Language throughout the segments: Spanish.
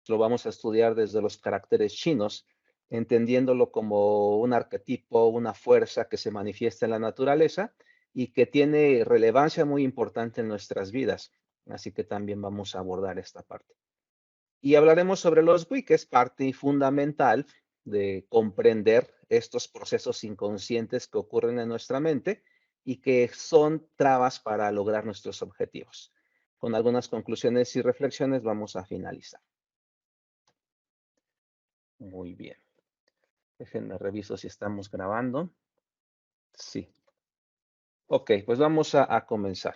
lo vamos a estudiar desde los caracteres chinos, entendiéndolo como un arquetipo, una fuerza que se manifiesta en la naturaleza y que tiene relevancia muy importante en nuestras vidas. Así que también vamos a abordar esta parte. Y hablaremos sobre los Wii, que es parte fundamental de comprender estos procesos inconscientes que ocurren en nuestra mente y que son trabas para lograr nuestros objetivos. Con algunas conclusiones y reflexiones vamos a finalizar. Muy bien. Déjenme reviso si estamos grabando. Sí. Ok, pues vamos a comenzar.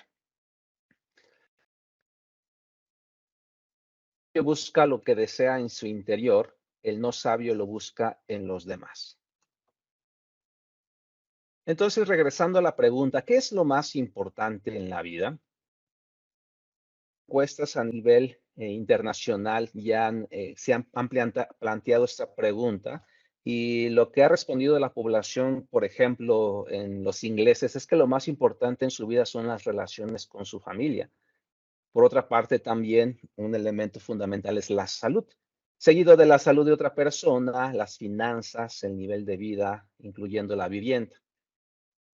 El sabio busca lo que desea en su interior, el no sabio lo busca en los demás. Entonces, regresando a la pregunta, ¿qué es lo más importante en la vida? Encuestas a nivel internacional ya han planteado esta pregunta y lo que ha respondido la población, por ejemplo, en los ingleses, es que lo más importante en su vida son las relaciones con su familia. Por otra parte, también un elemento fundamental es la salud, seguido de la salud de otra persona, las finanzas, el nivel de vida, incluyendo la vivienda.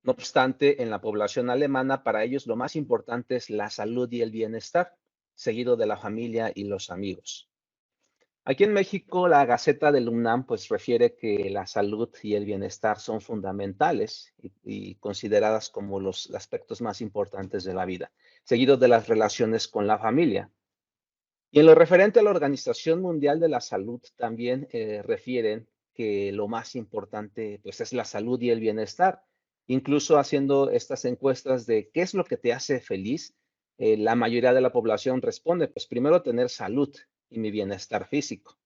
No obstante, en la población alemana, para ellos lo más importante es la salud y el bienestar, seguido de la familia y los amigos. Aquí en México, la Gaceta del UNAM pues refiere que la salud y el bienestar son fundamentales y consideradas como los aspectos más importantes de la vida, seguido de las relaciones con la familia. Y en lo referente a la Organización Mundial de la Salud, también refieren que lo más importante pues es la salud y el bienestar. Incluso haciendo estas encuestas de qué es lo que te hace feliz, la mayoría de la población responde, pues primero tener salud y mi bienestar físico.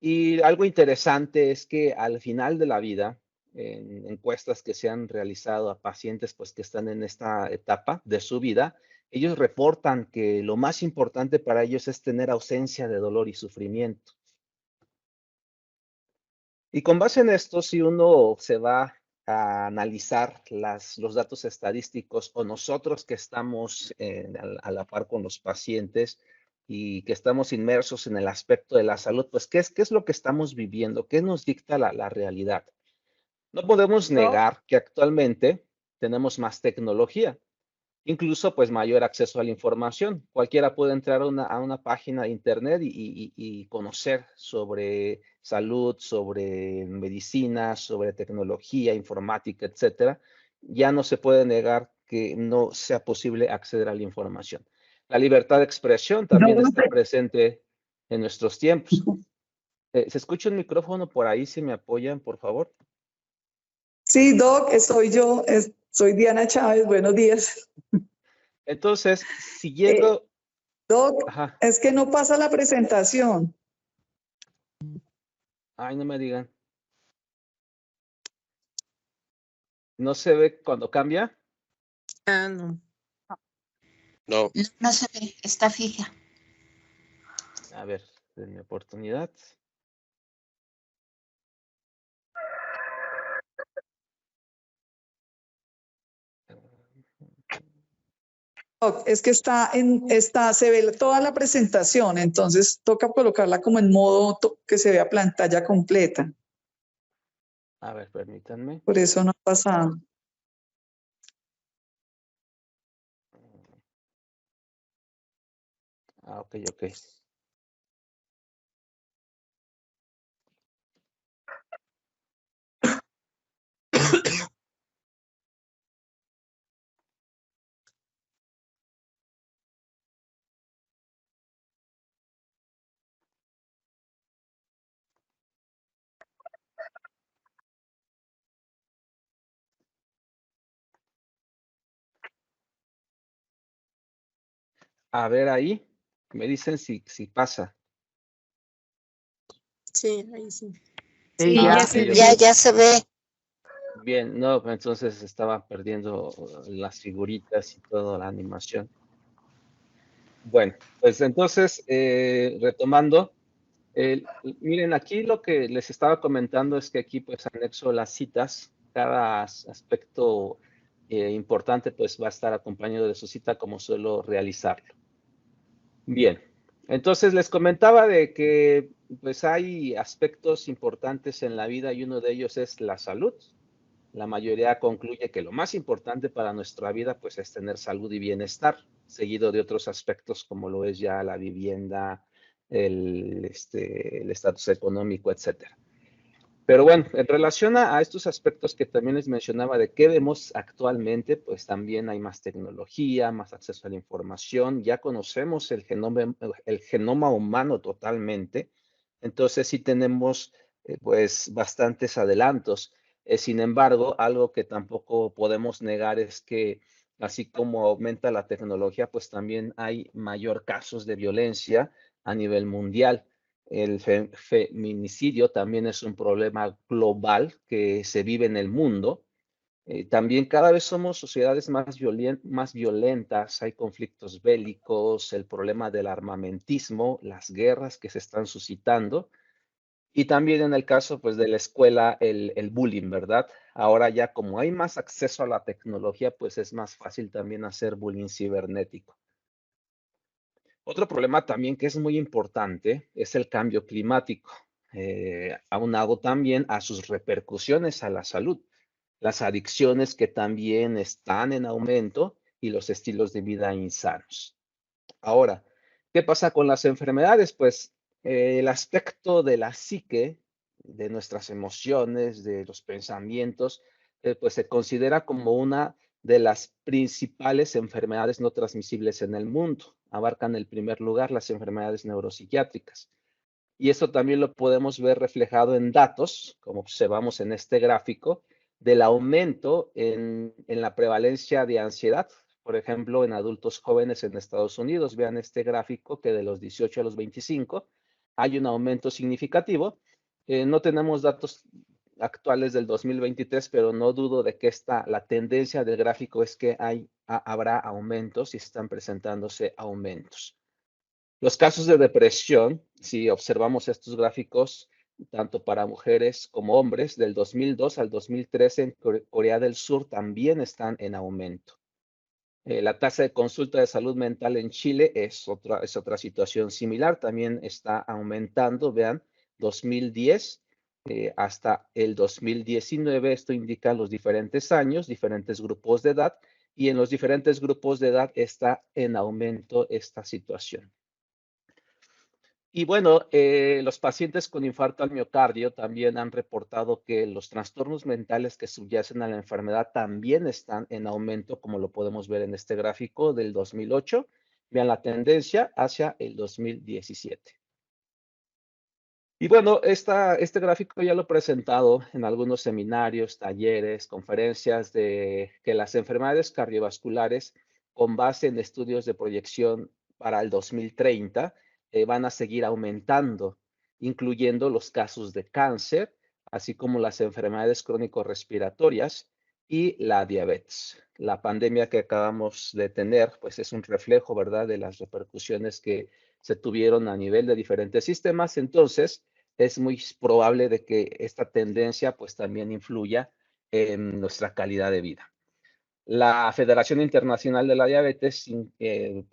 Y algo interesante es que al final de la vida, en encuestas que se han realizado a pacientes pues, que están en esta etapa de su vida, ellos reportan que lo más importante para ellos es tener ausencia de dolor y sufrimiento. Y con base en esto, si uno se va a analizar los datos estadísticos o nosotros que estamos a la par con los pacientes y que estamos inmersos en el aspecto de la salud, pues, ¿qué es lo que estamos viviendo? ¿Qué nos dicta la realidad? No podemos negar que actualmente tenemos más tecnología. Incluso, pues, mayor acceso a la información. Cualquiera puede entrar a una página de internet y conocer sobre salud, sobre medicina, sobre tecnología, informática, etcétera. Ya no se puede negar que no sea posible acceder a la información. La libertad de expresión también está presente en nuestros tiempos. ¿Se escucha un micrófono por ahí? Si me apoyan, por favor. Sí, Doc, soy yo, soy Diana Chávez, buenos días. Entonces, siguiendo... Doc, Ajá. es que no pasa la presentación. Ay, no me digan. ¿No se ve cuando cambia? Ah, no. No. No se ve, está fija. A ver, denme oportunidad. Doc, es que se ve toda la presentación, entonces toca colocarla como en modo que se vea pantalla completa. A ver, permítanme. Por eso no ha pasado. Ah, ok, ok. A ver ahí, me dicen si pasa. Sí, ahí sí. Sí, Ya se ve. Bien, no, entonces estaba perdiendo las figuritas y toda la animación. Bueno, pues entonces, retomando, miren, aquí lo que les estaba comentando es que aquí pues anexo las citas, cada aspecto importante pues va a estar acompañado de su cita como suelo realizarlo. Bien, Entonces les comentaba de que pues hay aspectos importantes en la vida y uno de ellos es la salud. La mayoría concluye que lo más importante para nuestra vida pues es tener salud y bienestar, seguido de otros aspectos como lo es ya la vivienda, el estatus económico, etcétera. Pero bueno, en relación a estos aspectos que también les mencionaba de qué vemos actualmente, pues también hay más tecnología, más acceso a la información, ya conocemos el genoma humano totalmente, entonces sí tenemos pues bastantes adelantos. Sin embargo, algo que tampoco podemos negar es que así como aumenta la tecnología, pues también hay mayor casos de violencia a nivel mundial. El feminicidio también es un problema global que se vive en el mundo. También cada vez somos sociedades más violentas, hay conflictos bélicos, el problema del armamentismo, las guerras que se están suscitando. Y también en el caso pues, de la escuela, el bullying, ¿verdad? Ahora ya como hay más acceso a la tecnología, pues es más fácil también hacer bullying cibernético. Otro problema también que es muy importante es el cambio climático, aunado también a sus repercusiones a la salud, las adicciones que también están en aumento y los estilos de vida insanos. Ahora, ¿qué pasa con las enfermedades? Pues el aspecto de la psique, de nuestras emociones, de los pensamientos, pues se considera como una de las principales enfermedades no transmisibles en el mundo. Abarcan el primer lugar las enfermedades neuropsiquiátricas. Y eso también lo podemos ver reflejado en datos, como observamos en este gráfico, del aumento en la prevalencia de ansiedad, por ejemplo, en adultos jóvenes en Estados Unidos. Vean este gráfico que de los 18 a los 25 hay un aumento significativo. No tenemos datos actuales del 2023, pero no dudo de que la tendencia del gráfico es que habrá aumentos y están presentándose aumentos. Los casos de depresión, si observamos estos gráficos, tanto para mujeres como hombres, del 2002 al 2013 en Corea del Sur también están en aumento. La tasa de consulta de salud mental en Chile es otra situación similar, también está aumentando, vean, 2010 hasta el 2019, esto indica los diferentes años, diferentes grupos de edad, y en los diferentes grupos de edad está en aumento esta situación. Y bueno, los pacientes con infarto al miocardio también han reportado que los trastornos mentales que subyacen a la enfermedad también están en aumento, como lo podemos ver en este gráfico del 2008. Vean la tendencia hacia el 2017. Y bueno, este gráfico ya lo he presentado en algunos seminarios, talleres, conferencias de que las enfermedades cardiovasculares con base en estudios de proyección para el 2030 van a seguir aumentando, incluyendo los casos de cáncer, así como las enfermedades crónico-respiratorias y la diabetes. La pandemia que acabamos de tener, pues es un reflejo, ¿verdad?, de las repercusiones que se tuvieron a nivel de diferentes sistemas. Entonces, es muy probable de que esta tendencia pues también influya en nuestra calidad de vida. La Federación Internacional de la Diabetes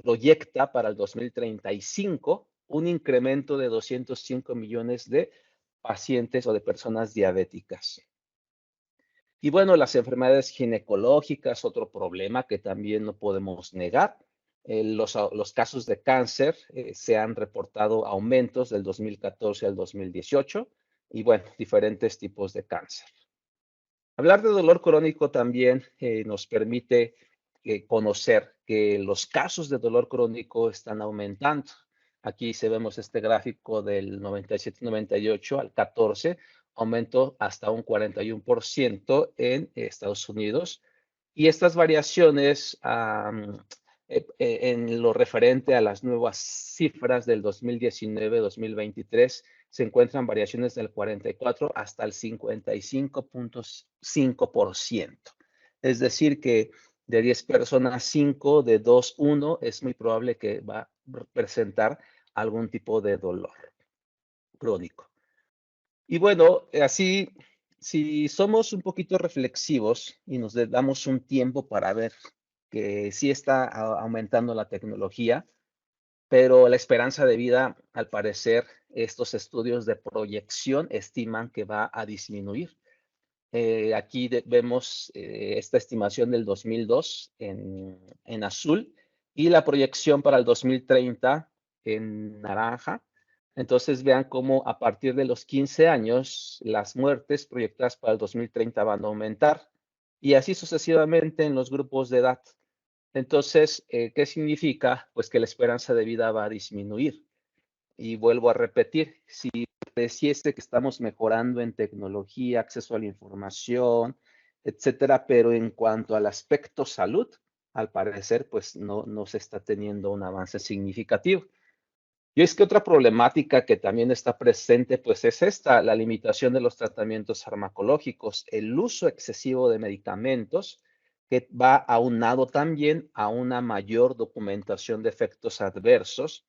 proyecta para el 2035 un incremento de 205 millones de pacientes o de personas diabéticas. Y bueno, las enfermedades ginecológicas, otro problema que también no podemos negar. Los casos de cáncer se han reportado aumentos del 2014 al 2018 y bueno, diferentes tipos de cáncer. Hablar de dolor crónico también nos permite conocer que los casos de dolor crónico están aumentando. Aquí se vemos este gráfico del 97-98 al 14, aumentó hasta un 41% en Estados Unidos. Y estas variaciones en lo referente a las nuevas cifras del 2019-2023 se encuentran variaciones del 44 hasta el 55.5%. Es decir, que de 10 personas, 5, de 2, 1, es muy probable que va a presentar algún tipo de dolor crónico. Y bueno, así, si somos un poquito reflexivos y nos damos un tiempo para ver que sí está aumentando la tecnología, pero la esperanza de vida, al parecer, estos estudios de proyección estiman que va a disminuir. Aquí vemos esta estimación del 2002 en azul y la proyección para el 2030 en naranja. Entonces vean cómo a partir de los 15 años las muertes proyectadas para el 2030 van a aumentar y así sucesivamente en los grupos de edad. Entonces, ¿qué significa? Pues que la esperanza de vida va a disminuir. Y vuelvo a repetir, si pareciese que estamos mejorando en tecnología, acceso a la información, etcétera, pero en cuanto al aspecto salud, al parecer, pues no se está teniendo un avance significativo. Y es que otra problemática que también está presente, pues es esta, la limitación de los tratamientos farmacológicos, el uso excesivo de medicamentos, que va aunado también a una mayor documentación de efectos adversos,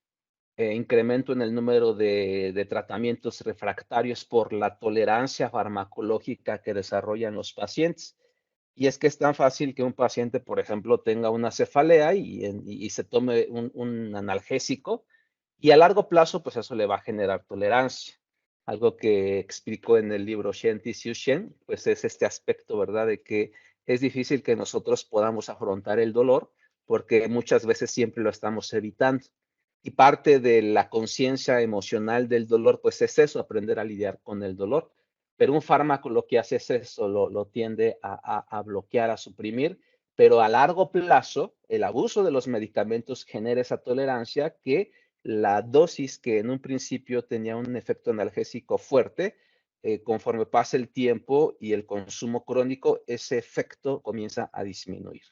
incremento en el número de tratamientos refractarios por la tolerancia farmacológica que desarrollan los pacientes. Y es que es tan fácil que un paciente, por ejemplo, tenga una cefalea y se tome un analgésico y a largo plazo, pues eso le va a generar tolerancia. Algo que explico en el libro Shen Tissue Shen, pues es este aspecto, ¿verdad? De que es difícil que nosotros podamos afrontar el dolor porque muchas veces siempre lo estamos evitando. Y parte de la conciencia emocional del dolor, pues es eso, aprender a lidiar con el dolor. Pero un fármaco lo que hace es eso, lo tiende a bloquear, a suprimir, pero a largo plazo, el abuso de los medicamentos genera esa tolerancia que la dosis que en un principio tenía un efecto analgésico fuerte, conforme pasa el tiempo y el consumo crónico, ese efecto comienza a disminuir.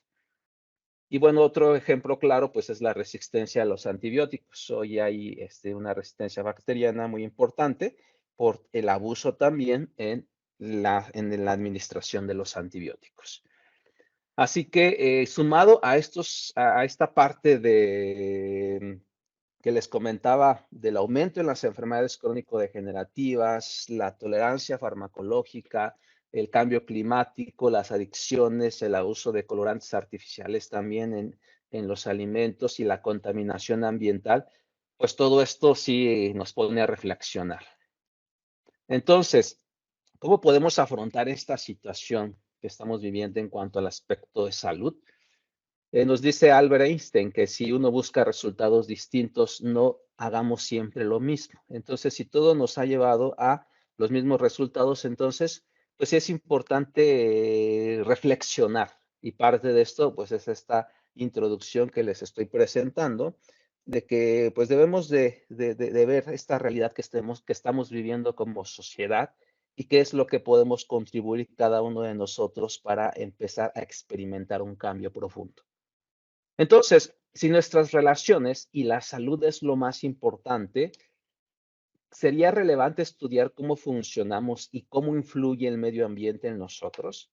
Y bueno, otro ejemplo claro, pues es la resistencia a los antibióticos. Hoy hay una resistencia bacteriana muy importante por el abuso también en la administración de los antibióticos. Así que sumado a esta parte que les comentaba del aumento en las enfermedades crónico-degenerativas, la tolerancia farmacológica, el cambio climático, las adicciones, el abuso de colorantes artificiales también en los alimentos y la contaminación ambiental, pues todo esto sí nos pone a reflexionar. Entonces, ¿cómo podemos afrontar esta situación que estamos viviendo en cuanto al aspecto de salud? Nos dice Albert Einstein que si uno busca resultados distintos, no hagamos siempre lo mismo. Entonces, si todo nos ha llevado a los mismos resultados, entonces, pues es importante reflexionar. Y parte de esto, pues es esta introducción que les estoy presentando, de que pues debemos de ver esta realidad que estamos viviendo como sociedad y qué es lo que podemos contribuir cada uno de nosotros para empezar a experimentar un cambio profundo. Entonces, si nuestras relaciones y la salud es lo más importante, ¿sería relevante estudiar cómo funcionamos y cómo influye el medio ambiente en nosotros?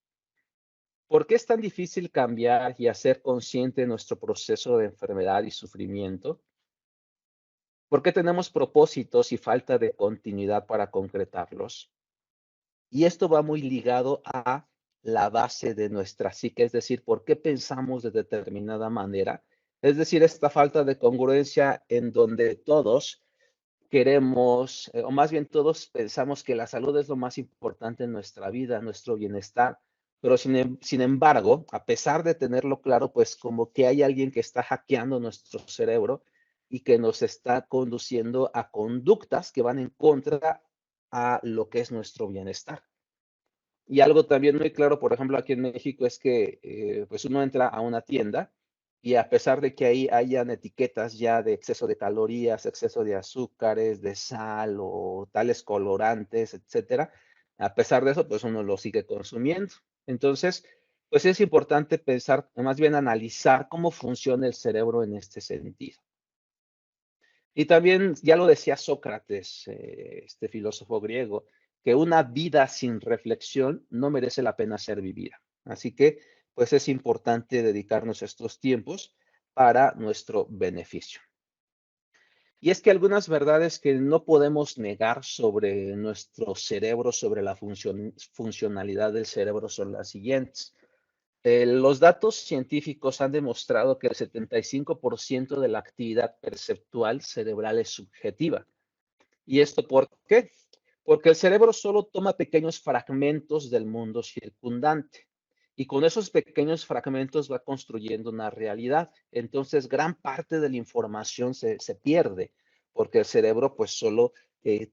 ¿Por qué es tan difícil cambiar y hacer consciente nuestro proceso de enfermedad y sufrimiento? ¿Por qué tenemos propósitos y falta de continuidad para concretarlos? Y esto va muy ligado a la base de nuestra psique, es decir, por qué pensamos de determinada manera. Es decir, esta falta de congruencia en donde todos queremos, o más bien todos pensamos que la salud es lo más importante en nuestra vida, nuestro bienestar, pero sin embargo, a pesar de tenerlo claro, pues como que hay alguien que está hackeando nuestro cerebro y que nos está conduciendo a conductas que van en contra a lo que es nuestro bienestar. Y algo también muy claro, por ejemplo, aquí en México es que pues uno entra a una tienda y a pesar de que ahí hayan etiquetas ya de exceso de calorías, exceso de azúcares, de sal o tales colorantes, etcétera, a pesar de eso, pues uno lo sigue consumiendo. Entonces, pues es importante pensar, más bien analizar cómo funciona el cerebro en este sentido. Y también, ya lo decía Sócrates, este filósofo griego, que una vida sin reflexión no merece la pena ser vivida. Así que, pues es importante dedicarnos estos tiempos para nuestro beneficio. Y es que algunas verdades que no podemos negar sobre nuestro cerebro, sobre la funcionalidad del cerebro son las siguientes. Los datos científicos han demostrado que el 75% de la actividad perceptual cerebral es subjetiva. ¿Y esto por qué? Porque el cerebro solo toma pequeños fragmentos del mundo circundante. Y con esos pequeños fragmentos va construyendo una realidad. Entonces, gran parte de la información se pierde, porque el cerebro pues solo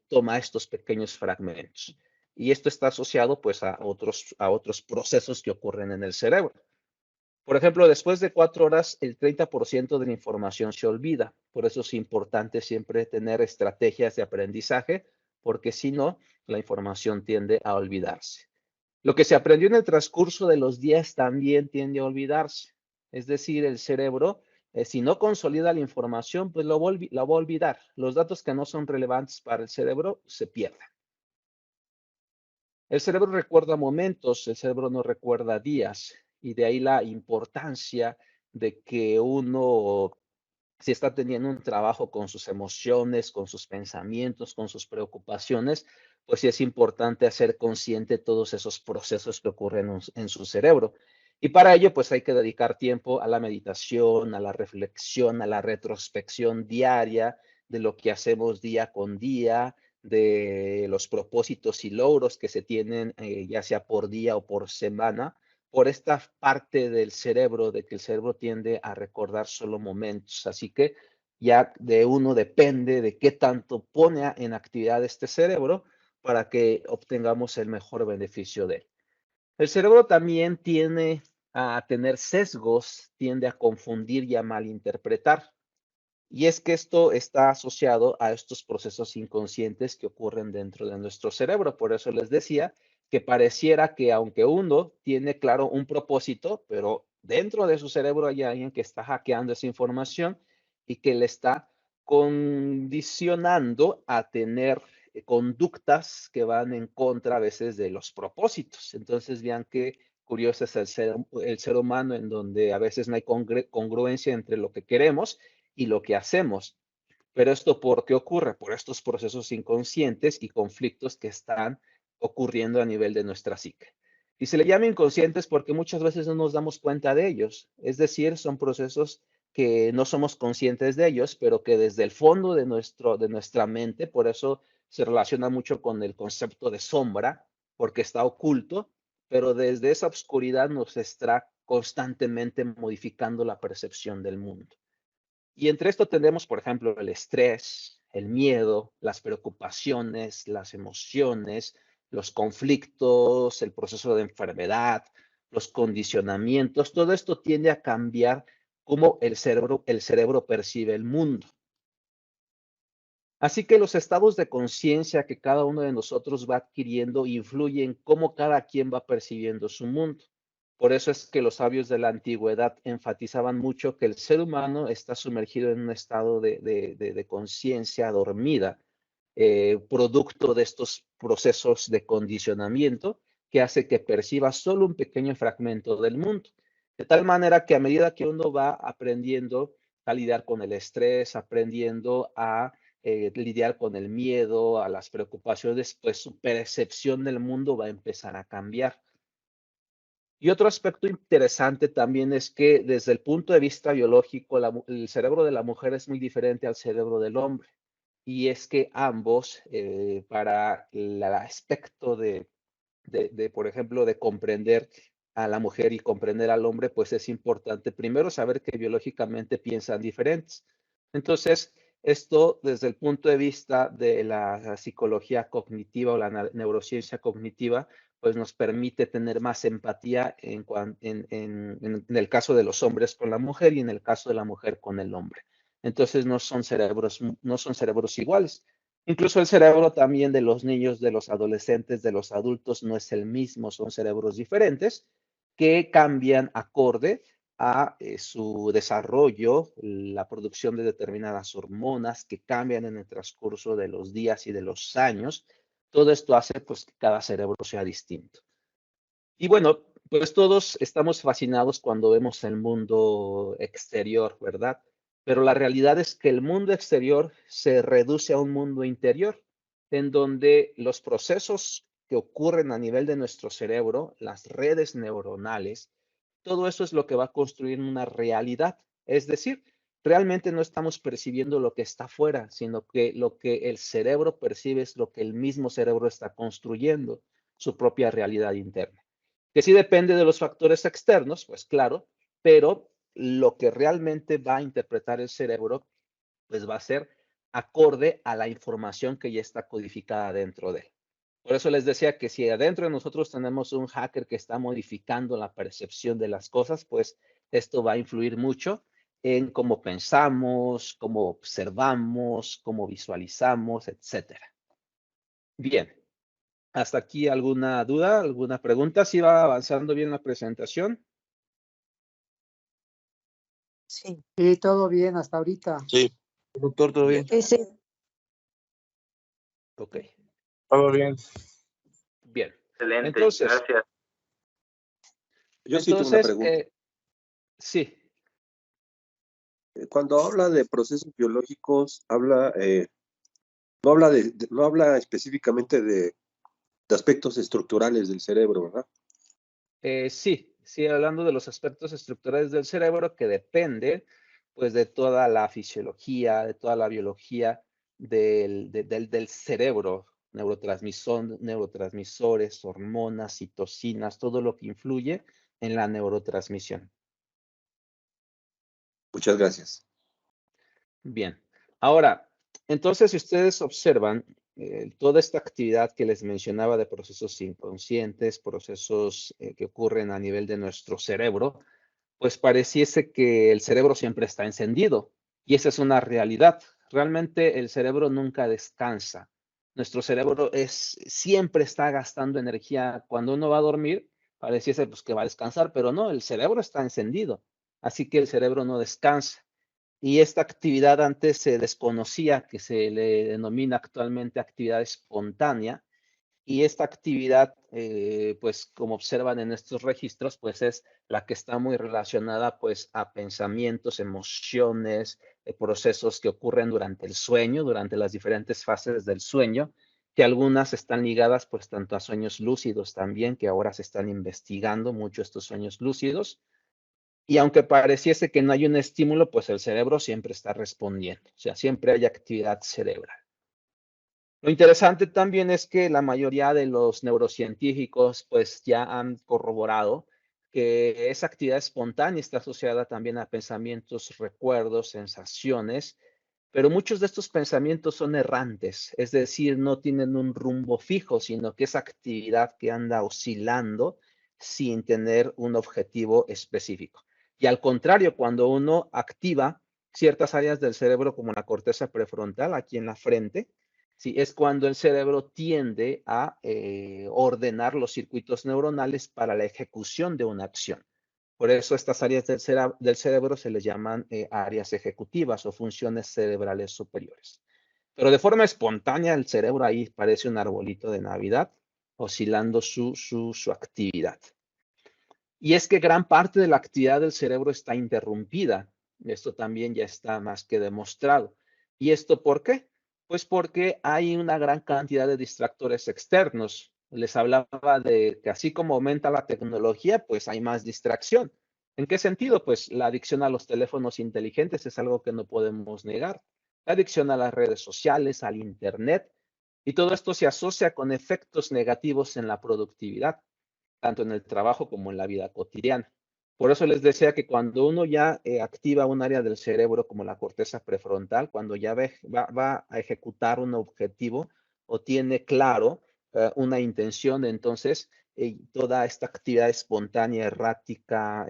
toma estos pequeños fragmentos. Y esto está asociado pues a otros procesos que ocurren en el cerebro. Por ejemplo, después de 4 horas, el 30% de la información se olvida. Por eso es importante siempre tener estrategias de aprendizaje, porque si no, la información tiende a olvidarse. Lo que se aprendió en el transcurso de los días también tiende a olvidarse. Es decir, el cerebro, si no consolida la información, pues la va a olvidar. Los datos que no son relevantes para el cerebro se pierden. El cerebro recuerda momentos, el cerebro no recuerda días, y de ahí la importancia de que uno, si está teniendo un trabajo con sus emociones, con sus pensamientos, con sus preocupaciones, pues sí es importante hacer consciente todos esos procesos que ocurren en su cerebro. Y para ello, pues hay que dedicar tiempo a la meditación, a la reflexión, a la retrospección diaria de lo que hacemos día con día, de los propósitos y logros que se tienen, ya sea por día o por semana, por esta parte del cerebro, de que el cerebro tiende a recordar solo momentos. Así que ya de uno depende de qué tanto pone en actividad este cerebro para que obtengamos el mejor beneficio de él. El cerebro también tiende a tener sesgos, tiende a confundir y a malinterpretar. Y es que esto está asociado a estos procesos inconscientes que ocurren dentro de nuestro cerebro. Por eso les decía que pareciera que aunque uno tiene claro un propósito, pero dentro de su cerebro hay alguien que está hackeando esa información y que le está condicionando a tener conductas que van en contra a veces de los propósitos. Entonces vean qué curioso es el ser humano, en donde a veces no hay congruencia entre lo que queremos y lo que hacemos. Pero esto, ¿por qué ocurre? Por estos procesos inconscientes y conflictos que están ocurriendo a nivel de nuestra psique. Y se le llama inconscientes porque muchas veces no nos damos cuenta de ellos. Es decir, son procesos que no somos conscientes de ellos, pero que desde el fondo de nuestra mente, por eso se relaciona mucho con el concepto de sombra, porque está oculto, pero desde esa oscuridad nos está constantemente modificando la percepción del mundo. Y entre esto tenemos, por ejemplo, el estrés, el miedo, las preocupaciones, las emociones, los conflictos, el proceso de enfermedad, los condicionamientos. Todo esto tiende a cambiar cómo el cerebro percibe el mundo. Así que los estados de conciencia que cada uno de nosotros va adquiriendo influyen en cómo cada quien va percibiendo su mundo. Por eso es que los sabios de la antigüedad enfatizaban mucho que el ser humano está sumergido en un estado de conciencia dormida, producto de estos procesos de condicionamiento que hace que perciba solo un pequeño fragmento del mundo. De tal manera que a medida que uno va aprendiendo a lidiar con el estrés, aprendiendo a lidiar con el miedo, a las preocupaciones, pues su percepción del mundo va a empezar a cambiar. Y otro aspecto interesante también es que desde el punto de vista biológico, el cerebro de la mujer es muy diferente al cerebro del hombre. Y es que ambos, para el aspecto por ejemplo, de comprender a la mujer y comprender al hombre, pues es importante primero saber que biológicamente piensan diferentes. Entonces, esto desde el punto de vista de la psicología cognitiva o la neurociencia cognitiva, pues nos permite tener más empatía en el caso de los hombres con la mujer y en el caso de la mujer con el hombre. Entonces no son cerebros iguales. Incluso el cerebro también de los niños, de los adolescentes, de los adultos no es el mismo, son cerebros diferentes que cambian acorde a su desarrollo, la producción de determinadas hormonas que cambian en el transcurso de los días y de los años. Todo esto hace pues que cada cerebro sea distinto. Y bueno, pues todos estamos fascinados cuando vemos el mundo exterior, ¿verdad? Pero la realidad es que el mundo exterior se reduce a un mundo interior, en donde los procesos que ocurren a nivel de nuestro cerebro, las redes neuronales, todo eso es lo que va a construir una realidad. Es decir, realmente no estamos percibiendo lo que está afuera, sino que lo que el cerebro percibe es lo que el mismo cerebro está construyendo, su propia realidad interna. Que sí depende de los factores externos, pues claro, pero lo que realmente va a interpretar el cerebro, pues va a ser acorde a la información que ya está codificada dentro de él. Por eso les decía que si adentro de nosotros tenemos un hacker que está modificando la percepción de las cosas, pues esto va a influir mucho en cómo pensamos, cómo observamos, cómo visualizamos, etcétera. Bien, hasta aquí alguna duda, alguna pregunta. ¿Sí va avanzando bien la presentación? Sí. Sí, todo bien hasta ahorita. Sí, doctor, todo bien. Sí. Ok, Todo bien. bien. Excelente, Entonces, gracias. Yo sí tengo una pregunta. Sí. Cuando habla de procesos biológicos, no habla específicamente de aspectos estructurales del cerebro, ¿verdad? Sí, hablando de los aspectos estructurales del cerebro que depende, pues, de toda la fisiología, de toda la biología del cerebro, neurotransmisores, hormonas, citocinas, todo lo que influye en la neurotransmisión. Muchas gracias. Bien. Ahora, entonces, si ustedes observan toda esta actividad que les mencionaba de procesos inconscientes, procesos que ocurren a nivel de nuestro cerebro, pues pareciese que el cerebro siempre está encendido. Y esa es una realidad. Realmente el cerebro nunca descansa. Nuestro cerebro siempre está gastando energía. Cuando uno va a dormir, pareciese pues, que va a descansar, pero no, el cerebro está encendido. Así que el cerebro no descansa. Y esta actividad antes se desconocía, que se le denomina actualmente actividad espontánea. Y esta actividad, pues como observan en estos registros, pues es la que está muy relacionada pues a pensamientos, emociones, procesos que ocurren durante el sueño, durante las diferentes fases del sueño, que algunas están ligadas pues tanto a sueños lúcidos también, que ahora se están investigando mucho estos sueños lúcidos. Y aunque pareciese que no hay un estímulo, pues el cerebro siempre está respondiendo, o sea, siempre hay actividad cerebral. Lo interesante también es que la mayoría de los neurocientíficos pues ya han corroborado que esa actividad espontánea está asociada también a pensamientos, recuerdos, sensaciones, pero muchos de estos pensamientos son errantes, es decir, no tienen un rumbo fijo, sino que es actividad que anda oscilando sin tener un objetivo específico. Y al contrario, cuando uno activa ciertas áreas del cerebro como la corteza prefrontal aquí en la frente, sí, es cuando el cerebro tiende a ordenar los circuitos neuronales para la ejecución de una acción. Por eso estas áreas del cerebro se les llaman áreas ejecutivas o funciones cerebrales superiores. Pero de forma espontánea el cerebro ahí parece un arbolito de Navidad oscilando su actividad. Y es que gran parte de la actividad del cerebro está interrumpida. Esto también ya está más que demostrado. ¿Y esto por qué? Pues porque hay una gran cantidad de distractores externos. Les hablaba de que así como aumenta la tecnología, pues hay más distracción. ¿En qué sentido? Pues la adicción a los teléfonos inteligentes es algo que no podemos negar. La adicción a las redes sociales, al Internet, y todo esto se asocia con efectos negativos en la productividad, tanto en el trabajo como en la vida cotidiana. Por eso les decía que cuando uno ya activa un área del cerebro como la corteza prefrontal, cuando ya va a ejecutar un objetivo o tiene claro una intención, entonces toda esta actividad espontánea, errática,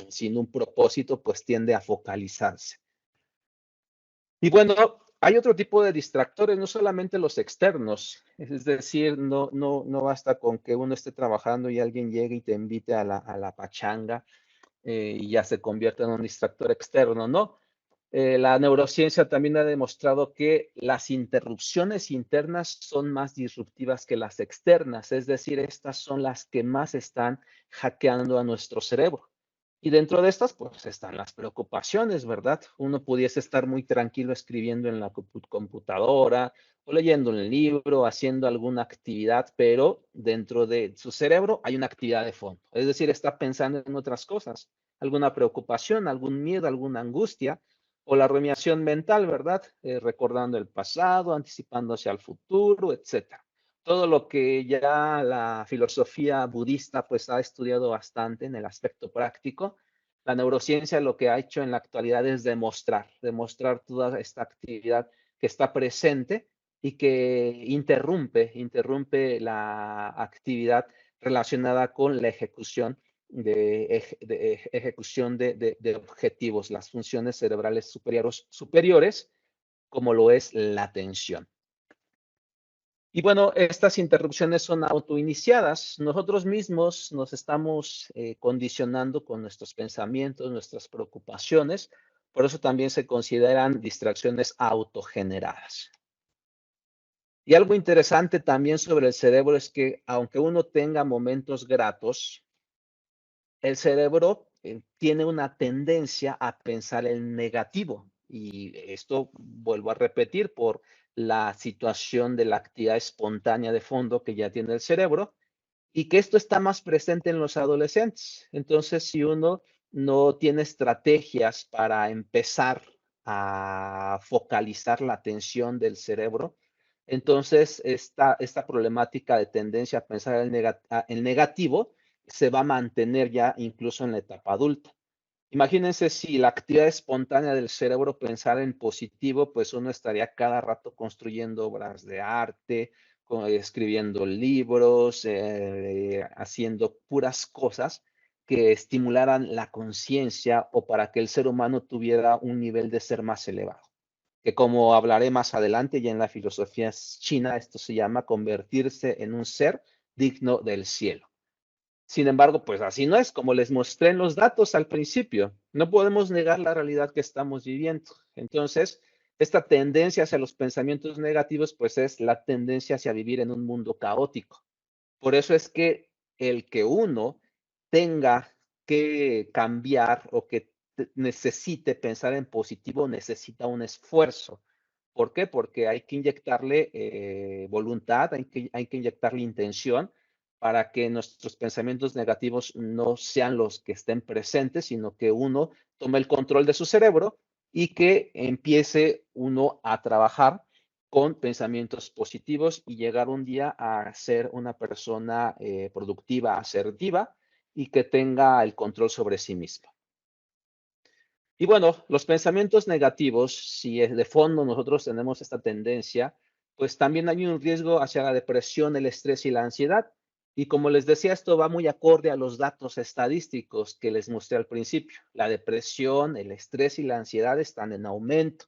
sin un propósito, pues tiende a focalizarse. Y bueno, hay otro tipo de distractores, no solamente los externos, es decir, no basta con que uno esté trabajando y alguien llegue y te invite a la pachanga y ya se convierte en un distractor externo, ¿no? La neurociencia también ha demostrado que las interrupciones internas son más disruptivas que las externas, es decir, estas son las que más están hackeando a nuestro cerebro. Y dentro de estas, pues están las preocupaciones, ¿verdad? Uno pudiese estar muy tranquilo escribiendo en la computadora o leyendo un libro, haciendo alguna actividad, pero dentro de su cerebro hay una actividad de fondo. Es decir, está pensando en otras cosas, alguna preocupación, algún miedo, alguna angustia, o la rumiación mental, ¿verdad? Recordando el pasado, anticipándose al futuro, etcétera. Todo lo que ya la filosofía budista pues ha estudiado bastante en el aspecto práctico. La neurociencia lo que ha hecho en la actualidad es demostrar toda esta actividad que está presente y que interrumpe la actividad relacionada con la ejecución de objetivos, las funciones cerebrales superiores, como lo es la atención. Y bueno, estas interrupciones son autoiniciadas. Nosotros mismos nos estamos condicionando con nuestros pensamientos, nuestras preocupaciones. Por eso también se consideran distracciones autogeneradas. Y algo interesante también sobre el cerebro es que aunque uno tenga momentos gratos, el cerebro tiene una tendencia a pensar en negativo. Y esto vuelvo a repetir por la situación de la actividad espontánea de fondo que ya tiene el cerebro y que esto está más presente en los adolescentes. Entonces, si uno no tiene estrategias para empezar a focalizar la atención del cerebro, entonces esta problemática de tendencia a pensar en negativo se va a mantener ya incluso en la etapa adulta. Imagínense si la actividad espontánea del cerebro pensara en positivo, pues uno estaría cada rato construyendo obras de arte, escribiendo libros, haciendo puras cosas que estimularan la conciencia o para que el ser humano tuviera un nivel de ser más elevado. Que como hablaré más adelante, ya en la filosofía china, esto se llama convertirse en un ser digno del cielo. Sin embargo, pues así no es, como les mostré en los datos al principio. No podemos negar la realidad que estamos viviendo. Entonces, esta tendencia hacia los pensamientos negativos, pues es la tendencia hacia vivir en un mundo caótico. Por eso es que el que uno tenga que cambiar o que necesite pensar en positivo necesita un esfuerzo. ¿Por qué? Porque hay que inyectarle voluntad, hay que inyectarle intención para que nuestros pensamientos negativos no sean los que estén presentes, sino que uno tome el control de su cerebro y que empiece uno a trabajar con pensamientos positivos y llegar un día a ser una persona productiva, asertiva y que tenga el control sobre sí misma. Y bueno, los pensamientos negativos, si de fondo nosotros tenemos esta tendencia, pues también hay un riesgo hacia la depresión, el estrés y la ansiedad. Y como les decía, esto va muy acorde a los datos estadísticos que les mostré al principio. La depresión, el estrés y la ansiedad están en aumento.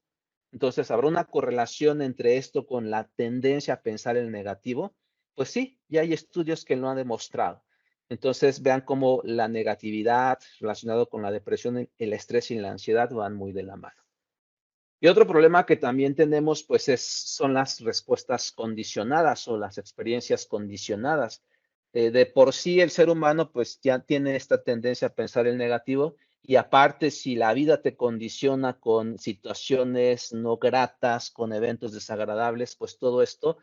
Entonces, ¿habrá una correlación entre esto con la tendencia a pensar en negativo? Pues sí, ya hay estudios que lo han demostrado. Entonces, vean cómo la negatividad relacionado con la depresión, el estrés y la ansiedad van muy de la mano. Y otro problema que también tenemos, pues, son las respuestas condicionadas o las experiencias condicionadas. De por sí, el ser humano, pues, ya tiene esta tendencia a pensar en negativo y aparte, si la vida te condiciona con situaciones no gratas, con eventos desagradables, pues todo esto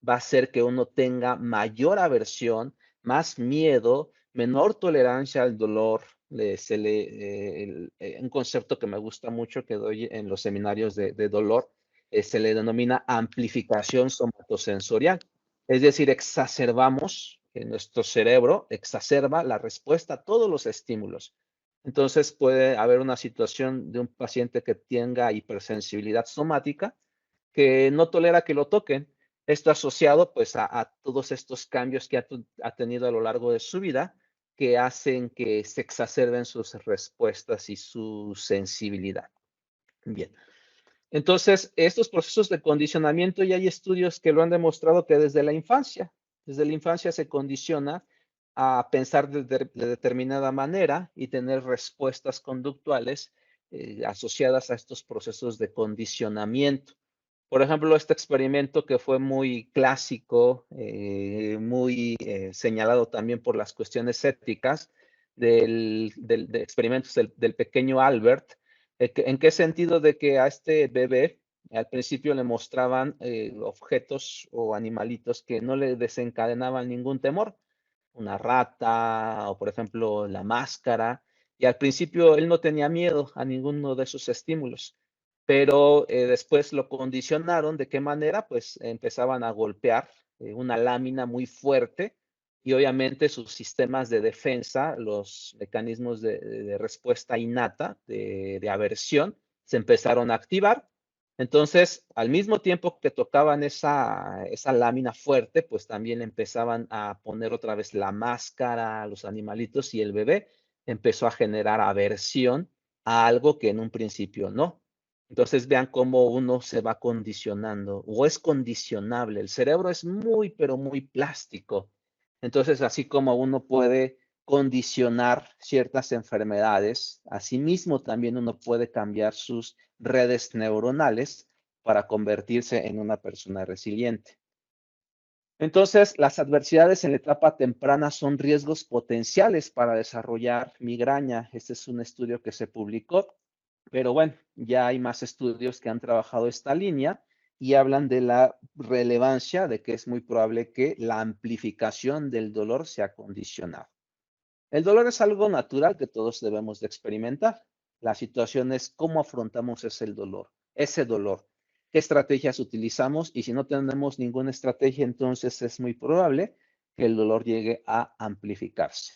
va a hacer que uno tenga mayor aversión, más miedo, menor tolerancia al dolor. Un concepto que me gusta mucho que doy en los seminarios de dolor, se le denomina amplificación somatosensorial. Es decir, exacerbamos, nuestro cerebro exacerba la respuesta a todos los estímulos. Entonces puede haber una situación de un paciente que tenga hipersensibilidad somática que no tolera que lo toquen. Esto asociado pues a todos estos cambios que ha tenido a lo largo de su vida que hacen que se exacerben sus respuestas y su sensibilidad. Bien. Entonces, estos procesos de condicionamiento ya hay estudios que lo han demostrado que desde la infancia se condiciona a pensar de determinada manera y tener respuestas conductuales asociadas a estos procesos de condicionamiento. Por ejemplo, este experimento que fue muy clásico, muy señalado también por las cuestiones éticas, de experimentos del pequeño Albert. ¿En qué sentido? De que a este bebé al principio le mostraban objetos o animalitos que no le desencadenaban ningún temor, una rata o por ejemplo la máscara, y al principio él no tenía miedo a ninguno de esos estímulos, pero después lo condicionaron. ¿De qué manera? Pues empezaban a golpear una lámina muy fuerte, y obviamente sus sistemas de defensa, los mecanismos de respuesta innata, de aversión, se empezaron a activar. Entonces, al mismo tiempo que tocaban esa lámina fuerte, pues también empezaban a poner otra vez la máscara a los animalitos, y el bebé empezó a generar aversión a algo que en un principio no. Entonces vean cómo uno se va condicionando o es condicionable. El cerebro es muy, pero muy plástico. Entonces, así como uno puede condicionar ciertas enfermedades, asimismo también uno puede cambiar sus redes neuronales para convertirse en una persona resiliente. Entonces, las adversidades en la etapa temprana son riesgos potenciales para desarrollar migraña. Este es un estudio que se publicó, pero bueno, ya hay más estudios que han trabajado esta línea y hablan de la relevancia de que es muy probable que la amplificación del dolor sea condicionado. El dolor es algo natural que todos debemos de experimentar. La situación es cómo afrontamos ese dolor. ¿Qué estrategias utilizamos? Y si no tenemos ninguna estrategia, entonces es muy probable que el dolor llegue a amplificarse.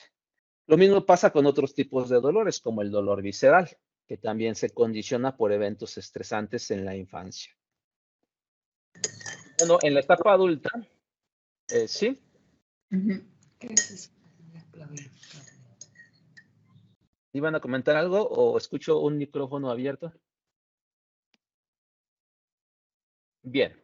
Lo mismo pasa con otros tipos de dolores, como el dolor visceral, que también se condiciona por eventos estresantes en la infancia. Bueno, en la etapa adulta, ¿sí? ¿Iban a comentar algo o escucho un micrófono abierto? Bien,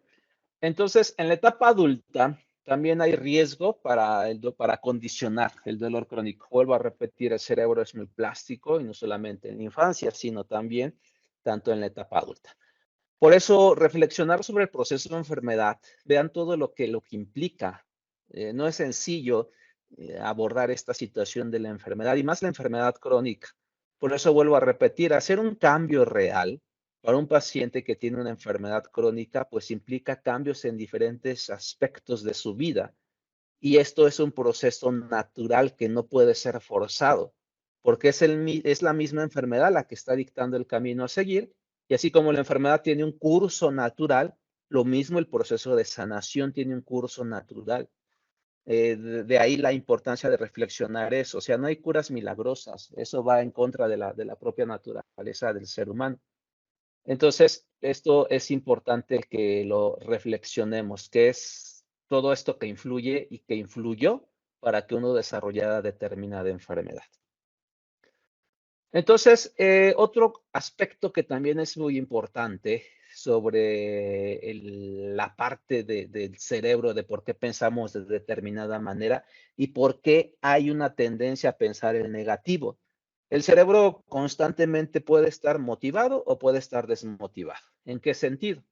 entonces en la etapa adulta también hay riesgo para condicionar el dolor crónico. Vuelvo a repetir, el cerebro es muy plástico y no solamente en la infancia, sino también tanto en la etapa adulta. Por eso, reflexionar sobre el proceso de enfermedad, vean todo lo que implica. No es sencillo abordar esta situación de la enfermedad y más la enfermedad crónica. Por eso vuelvo a repetir, hacer un cambio real para un paciente que tiene una enfermedad crónica, pues implica cambios en diferentes aspectos de su vida. Y esto es un proceso natural que no puede ser forzado, porque es la misma enfermedad la que está dictando el camino a seguir. Y así como la enfermedad tiene un curso natural, lo mismo el proceso de sanación tiene un curso natural. De ahí la importancia de reflexionar eso. O sea, no hay curas milagrosas. Eso va en contra de la propia naturaleza del ser humano. Entonces, esto es importante que lo reflexionemos, que es todo esto que influye y que influyó para que uno desarrollara determinada enfermedad. Entonces, otro aspecto que también es muy importante sobre la parte del cerebro, de por qué pensamos de determinada manera y por qué hay una tendencia a pensar en negativo. El cerebro constantemente puede estar motivado o puede estar desmotivado. ¿En qué sentido?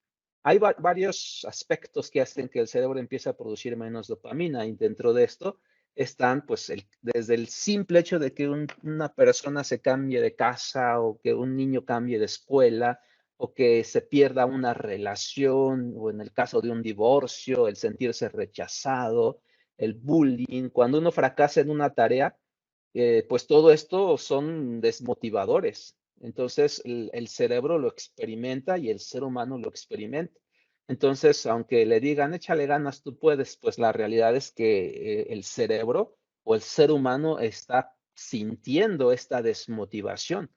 Hay varios aspectos que hacen que el cerebro empiece a producir menos dopamina, y dentro de esto están pues desde el simple hecho de que una persona se cambie de casa o que un niño cambie de escuela o que se pierda una relación o en el caso de un divorcio, el sentirse rechazado, el bullying, cuando uno fracasa en una tarea, pues todo esto son desmotivadores. Entonces el cerebro lo experimenta y el ser humano lo experimenta. Entonces, aunque le digan, échale ganas, tú puedes, pues la realidad es que el cerebro o el ser humano está sintiendo esta desmotivación.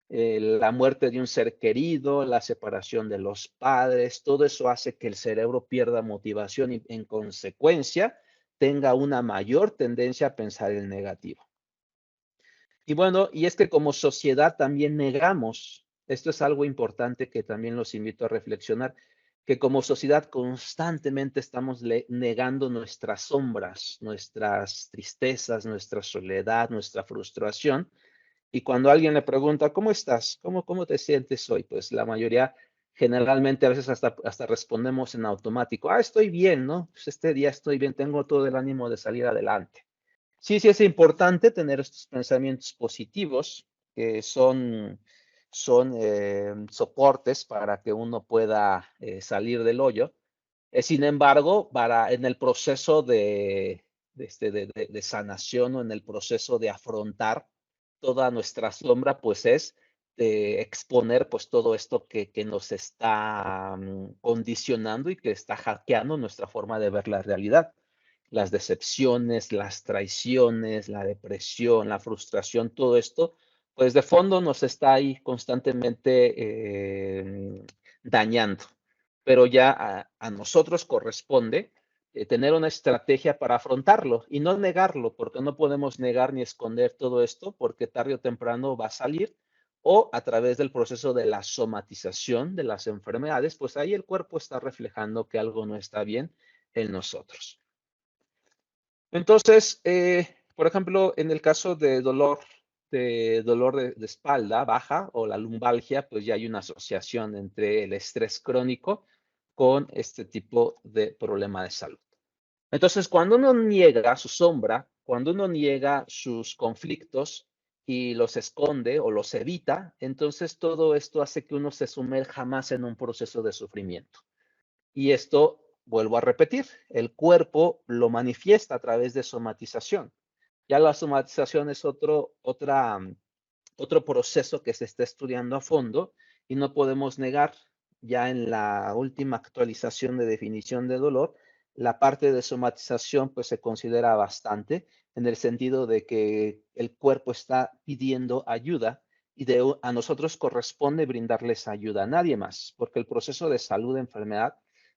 La muerte de un ser querido, la separación de los padres, todo eso hace que el cerebro pierda motivación y en consecuencia tenga una mayor tendencia a pensar en negativo. Y bueno, y es que como sociedad también negamos, esto es algo importante que también los invito a reflexionar, que como sociedad constantemente estamos negando nuestras sombras, nuestras tristezas, nuestra soledad, nuestra frustración. Y cuando alguien le pregunta, ¿cómo estás? ¿Cómo te sientes hoy? Pues la mayoría, generalmente a veces hasta respondemos en automático, estoy bien, ¿no? Pues este día estoy bien, tengo todo el ánimo de salir adelante. Sí es importante tener estos pensamientos positivos, que son soportes para que uno pueda salir del hoyo. Sin embargo, en el proceso de sanación o en el proceso de afrontar toda nuestra sombra, pues es exponer pues todo esto que nos está condicionando y que está hackeando nuestra forma de ver la realidad. Las decepciones, las traiciones, la depresión, la frustración, todo esto, pues de fondo nos está ahí constantemente dañando. Pero ya a nosotros corresponde tener una estrategia para afrontarlo y no negarlo, porque no podemos negar ni esconder todo esto, porque tarde o temprano va a salir, o a través del proceso de la somatización de las enfermedades, pues ahí el cuerpo está reflejando que algo no está bien en nosotros. Entonces, por ejemplo, en el caso de dolor de espalda baja o la lumbalgia, pues ya hay una asociación entre el estrés crónico con este tipo de problema de salud. Entonces, cuando uno niega su sombra, cuando uno niega sus conflictos y los esconde o los evita, entonces todo esto hace que uno se sumerja más en un proceso de sufrimiento. Y esto, vuelvo a repetir, el cuerpo lo manifiesta a través de somatización. Ya la somatización es otro proceso que se está estudiando a fondo y no podemos negar, ya en la última actualización de definición de dolor, la parte de somatización pues se considera bastante en el sentido de que el cuerpo está pidiendo ayuda y a nosotros corresponde brindarles ayuda, a nadie más, porque el proceso de salud de enfermedad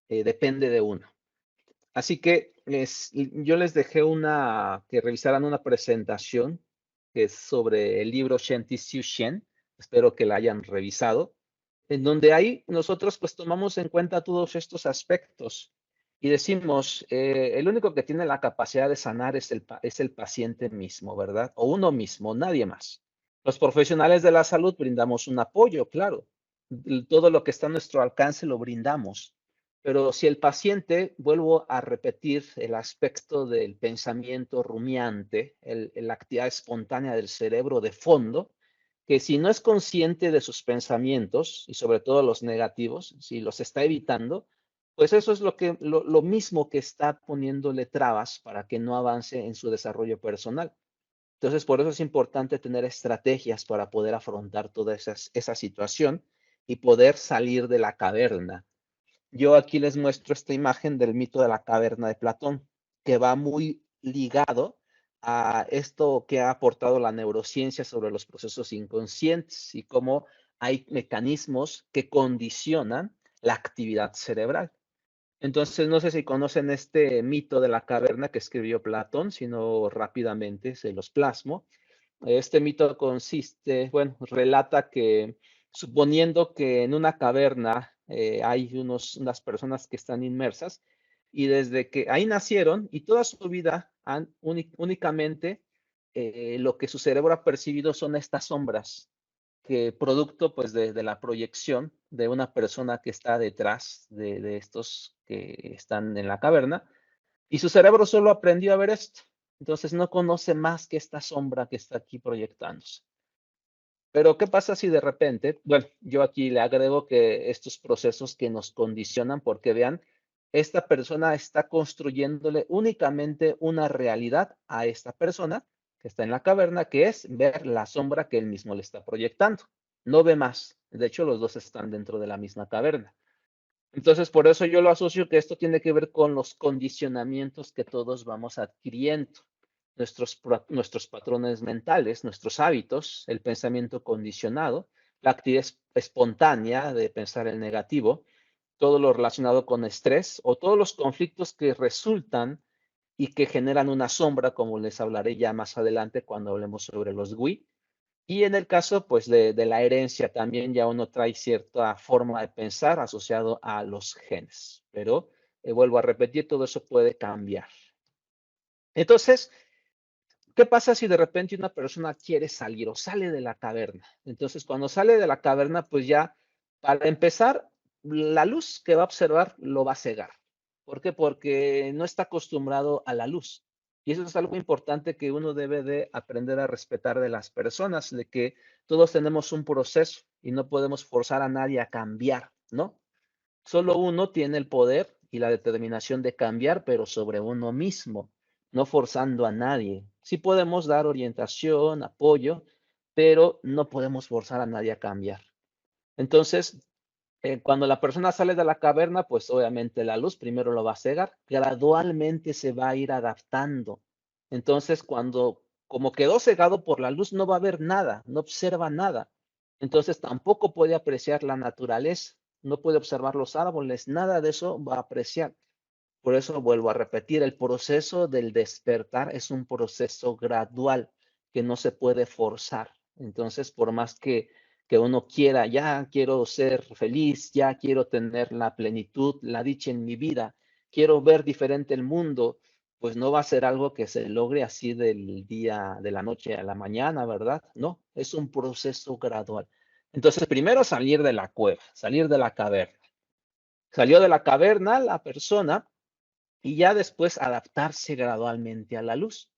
depende de uno. Así que yo les dejé que revisaran una presentación que es sobre el libro Shen Ti Xiu Shen, espero que la hayan revisado, en donde ahí nosotros pues tomamos en cuenta todos estos aspectos y decimos, el único que tiene la capacidad de sanar es el paciente mismo, ¿verdad? O uno mismo, nadie más. Los profesionales de la salud brindamos un apoyo, claro. Todo lo que está a nuestro alcance lo brindamos. Pero si el paciente, vuelvo a repetir el aspecto del pensamiento rumiante, la actividad espontánea del cerebro de fondo, que si no es consciente de sus pensamientos, y sobre todo los negativos, si los está evitando, pues eso es lo mismo que está poniéndole trabas para que no avance en su desarrollo personal. Entonces, por eso es importante tener estrategias para poder afrontar toda esa situación y poder salir de la caverna. Yo aquí les muestro esta imagen del mito de la caverna de Platón, que va muy ligado a esto que ha aportado la neurociencia sobre los procesos inconscientes y cómo hay mecanismos que condicionan la actividad cerebral. Entonces, no sé si conocen este mito de la caverna que escribió Platón, sino rápidamente se los plasmo. Este mito relata que suponiendo que en una caverna hay unas personas que están inmersas y desde que ahí nacieron y toda su vida únicamente lo que su cerebro ha percibido son estas sombras que producto pues de la proyección de una persona que está detrás de estos que están en la caverna y su cerebro solo aprendió a ver esto. Entonces no conoce más que esta sombra que está aquí proyectándose. Pero ¿qué pasa si de repente, bueno, yo aquí le agrego que estos procesos que nos condicionan, porque vean, esta persona está construyéndole únicamente una realidad a esta persona que está en la caverna, que es ver la sombra que él mismo le está proyectando. No ve más. De hecho, los dos están dentro de la misma caverna. Entonces, por eso yo lo asocio que esto tiene que ver con los condicionamientos que todos vamos adquiriendo, nuestros patrones mentales, nuestros hábitos, el pensamiento condicionado, la actividad espontánea de pensar el negativo, todo lo relacionado con estrés o todos los conflictos que resultan y que generan una sombra, como les hablaré ya más adelante cuando hablemos sobre los GUI. Y en el caso, pues, de la herencia también ya uno trae cierta forma de pensar asociado a los genes. Pero, vuelvo a repetir, todo eso puede cambiar. Entonces, ¿qué pasa si de repente una persona quiere salir o sale de la caverna? Entonces, cuando sale de la caverna, pues ya, para empezar, la luz que va a observar lo va a cegar. ¿Por qué? Porque no está acostumbrado a la luz. Y eso es algo importante que uno debe de aprender a respetar de las personas, de que todos tenemos un proceso y no podemos forzar a nadie a cambiar, ¿no? Solo uno tiene el poder y la determinación de cambiar, pero sobre uno mismo, no forzando a nadie. Sí podemos dar orientación, apoyo, pero no podemos forzar a nadie a cambiar. Entonces, cuando la persona sale de la caverna, pues obviamente la luz primero lo va a cegar, gradualmente se va a ir adaptando. Entonces, cuando como quedó cegado por la luz, no va a ver nada, no observa nada. Entonces, tampoco puede apreciar la naturaleza, no puede observar los árboles, nada de eso va a apreciar. Por eso vuelvo a repetir, el proceso del despertar es un proceso gradual que no se puede forzar. Entonces, por más que uno quiera, ya quiero ser feliz, ya quiero tener la plenitud, la dicha en mi vida, quiero ver diferente el mundo, pues no va a ser algo que se logre así del día, de la noche a la mañana, ¿verdad? No, es un proceso gradual. Entonces, primero salir de la cueva, salir de la caverna. Salió de la caverna la persona y ya después adaptarse gradualmente a la luz.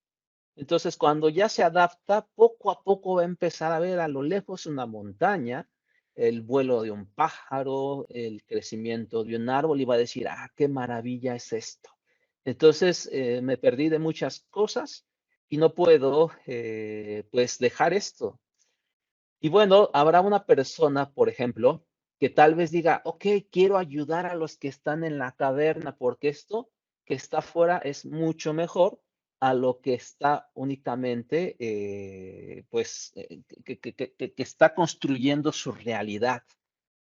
Entonces, cuando ya se adapta, poco a poco va a empezar a ver a lo lejos una montaña, el vuelo de un pájaro, el crecimiento de un árbol y va a decir, ah, qué maravilla es esto. Entonces, me perdí de muchas cosas y no puedo, pues, dejar esto. Y bueno, habrá una persona, por ejemplo, que tal vez diga, ok, quiero ayudar a los que están en la caverna porque esto que está afuera es mucho mejor a lo que está únicamente, pues, que está construyendo su realidad,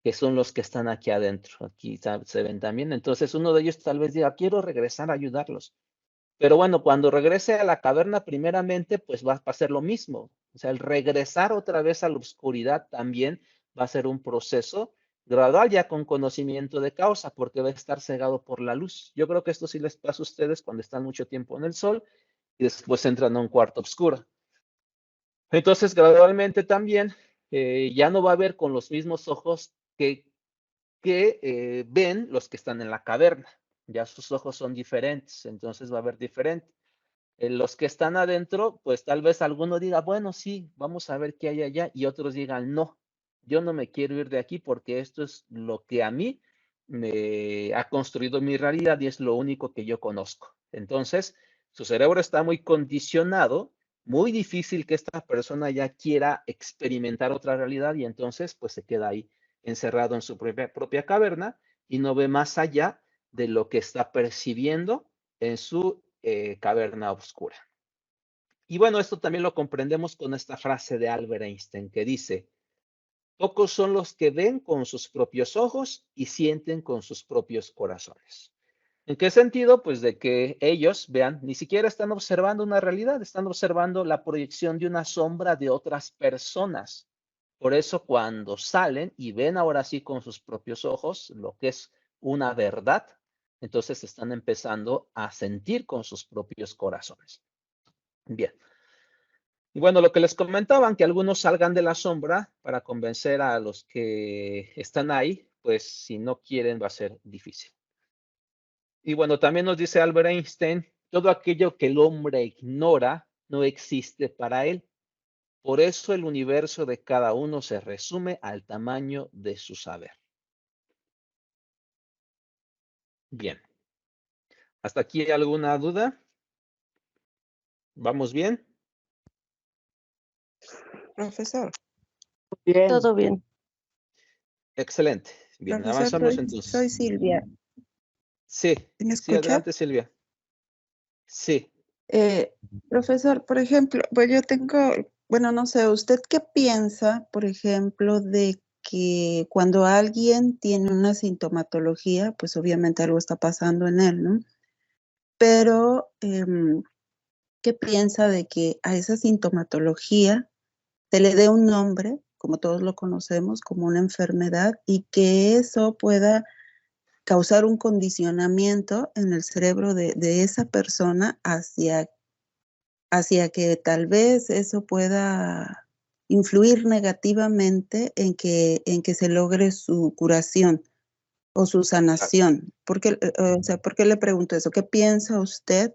que son los que están aquí adentro. Aquí se ven también. Entonces, uno de ellos tal vez diga, quiero regresar a ayudarlos. Pero bueno, cuando regrese a la caverna, primeramente, pues va a ser lo mismo. O sea, el regresar otra vez a la oscuridad también va a ser un proceso gradual ya con conocimiento de causa, porque va a estar cegado por la luz. Yo creo que esto sí les pasa a ustedes cuando están mucho tiempo en el sol y después entran a un cuarto oscuro. Entonces, gradualmente también ya no va a ver con los mismos ojos que ven los que están en la caverna. Ya sus ojos son diferentes, entonces va a ver diferente. Los que están adentro, pues tal vez alguno diga, bueno, sí, vamos a ver qué hay allá, y otros digan, no, yo no me quiero ir de aquí porque esto es lo que a mí me ha construido mi realidad y es lo único que yo conozco. Entonces, su cerebro está muy condicionado, muy difícil que esta persona ya quiera experimentar otra realidad y entonces pues se queda ahí encerrado en su propia caverna y no ve más allá de lo que está percibiendo en su caverna oscura. Y bueno, esto también lo comprendemos con esta frase de Albert Einstein que dice, pocos son los que ven con sus propios ojos y sienten con sus propios corazones. ¿En qué sentido? Pues de que ellos, vean, ni siquiera están observando una realidad, están observando la proyección de una sombra de otras personas. Por eso cuando salen y ven ahora sí con sus propios ojos lo que es una verdad, entonces están empezando a sentir con sus propios corazones. Bien. Y bueno, lo que les comentaban, que algunos salgan de la sombra para convencer a los que están ahí, pues si no quieren va a ser difícil. Y bueno, también nos dice Albert Einstein, todo aquello que el hombre ignora no existe para él. Por eso el universo de cada uno se resume al tamaño de su saber. Bien. ¿Hasta aquí hay alguna duda? ¿Vamos bien? Profesor, Bien. todo bien. Excelente. Bien, Profesor, avanzamos entonces. soy Silvia. Sí, ¿Me sí, escucha? adelante Silvia. Sí. Profesor, por ejemplo, pues yo tengo, bueno, no sé, ¿usted qué piensa, por ejemplo, de que cuando alguien tiene una sintomatología, pues obviamente algo está pasando en él, ¿no? Pero, ¿qué piensa de que a esa sintomatología se le dé un nombre, como todos lo conocemos, como una enfermedad, y que eso pueda causar un condicionamiento en el cerebro de esa persona hacia que tal vez eso pueda influir negativamente en que se logre su curación o su sanación? ¿Por qué, o sea, ¿por qué le pregunto eso? ¿Qué piensa usted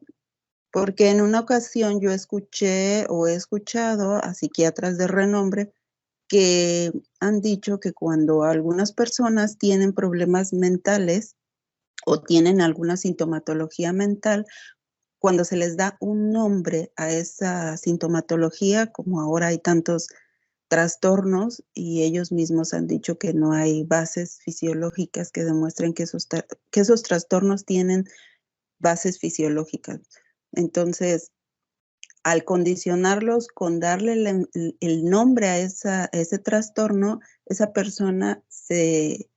Porque en una ocasión yo escuché o he escuchado a psiquiatras de renombre que han dicho que cuando algunas personas tienen problemas mentales o tienen alguna sintomatología mental, cuando se les da un nombre a esa sintomatología, como ahora hay tantos trastornos y ellos mismos han dicho que no hay bases fisiológicas que demuestren que esos trastornos tienen bases fisiológicas. Entonces, al condicionarlos con darle el nombre a ese trastorno, esa persona se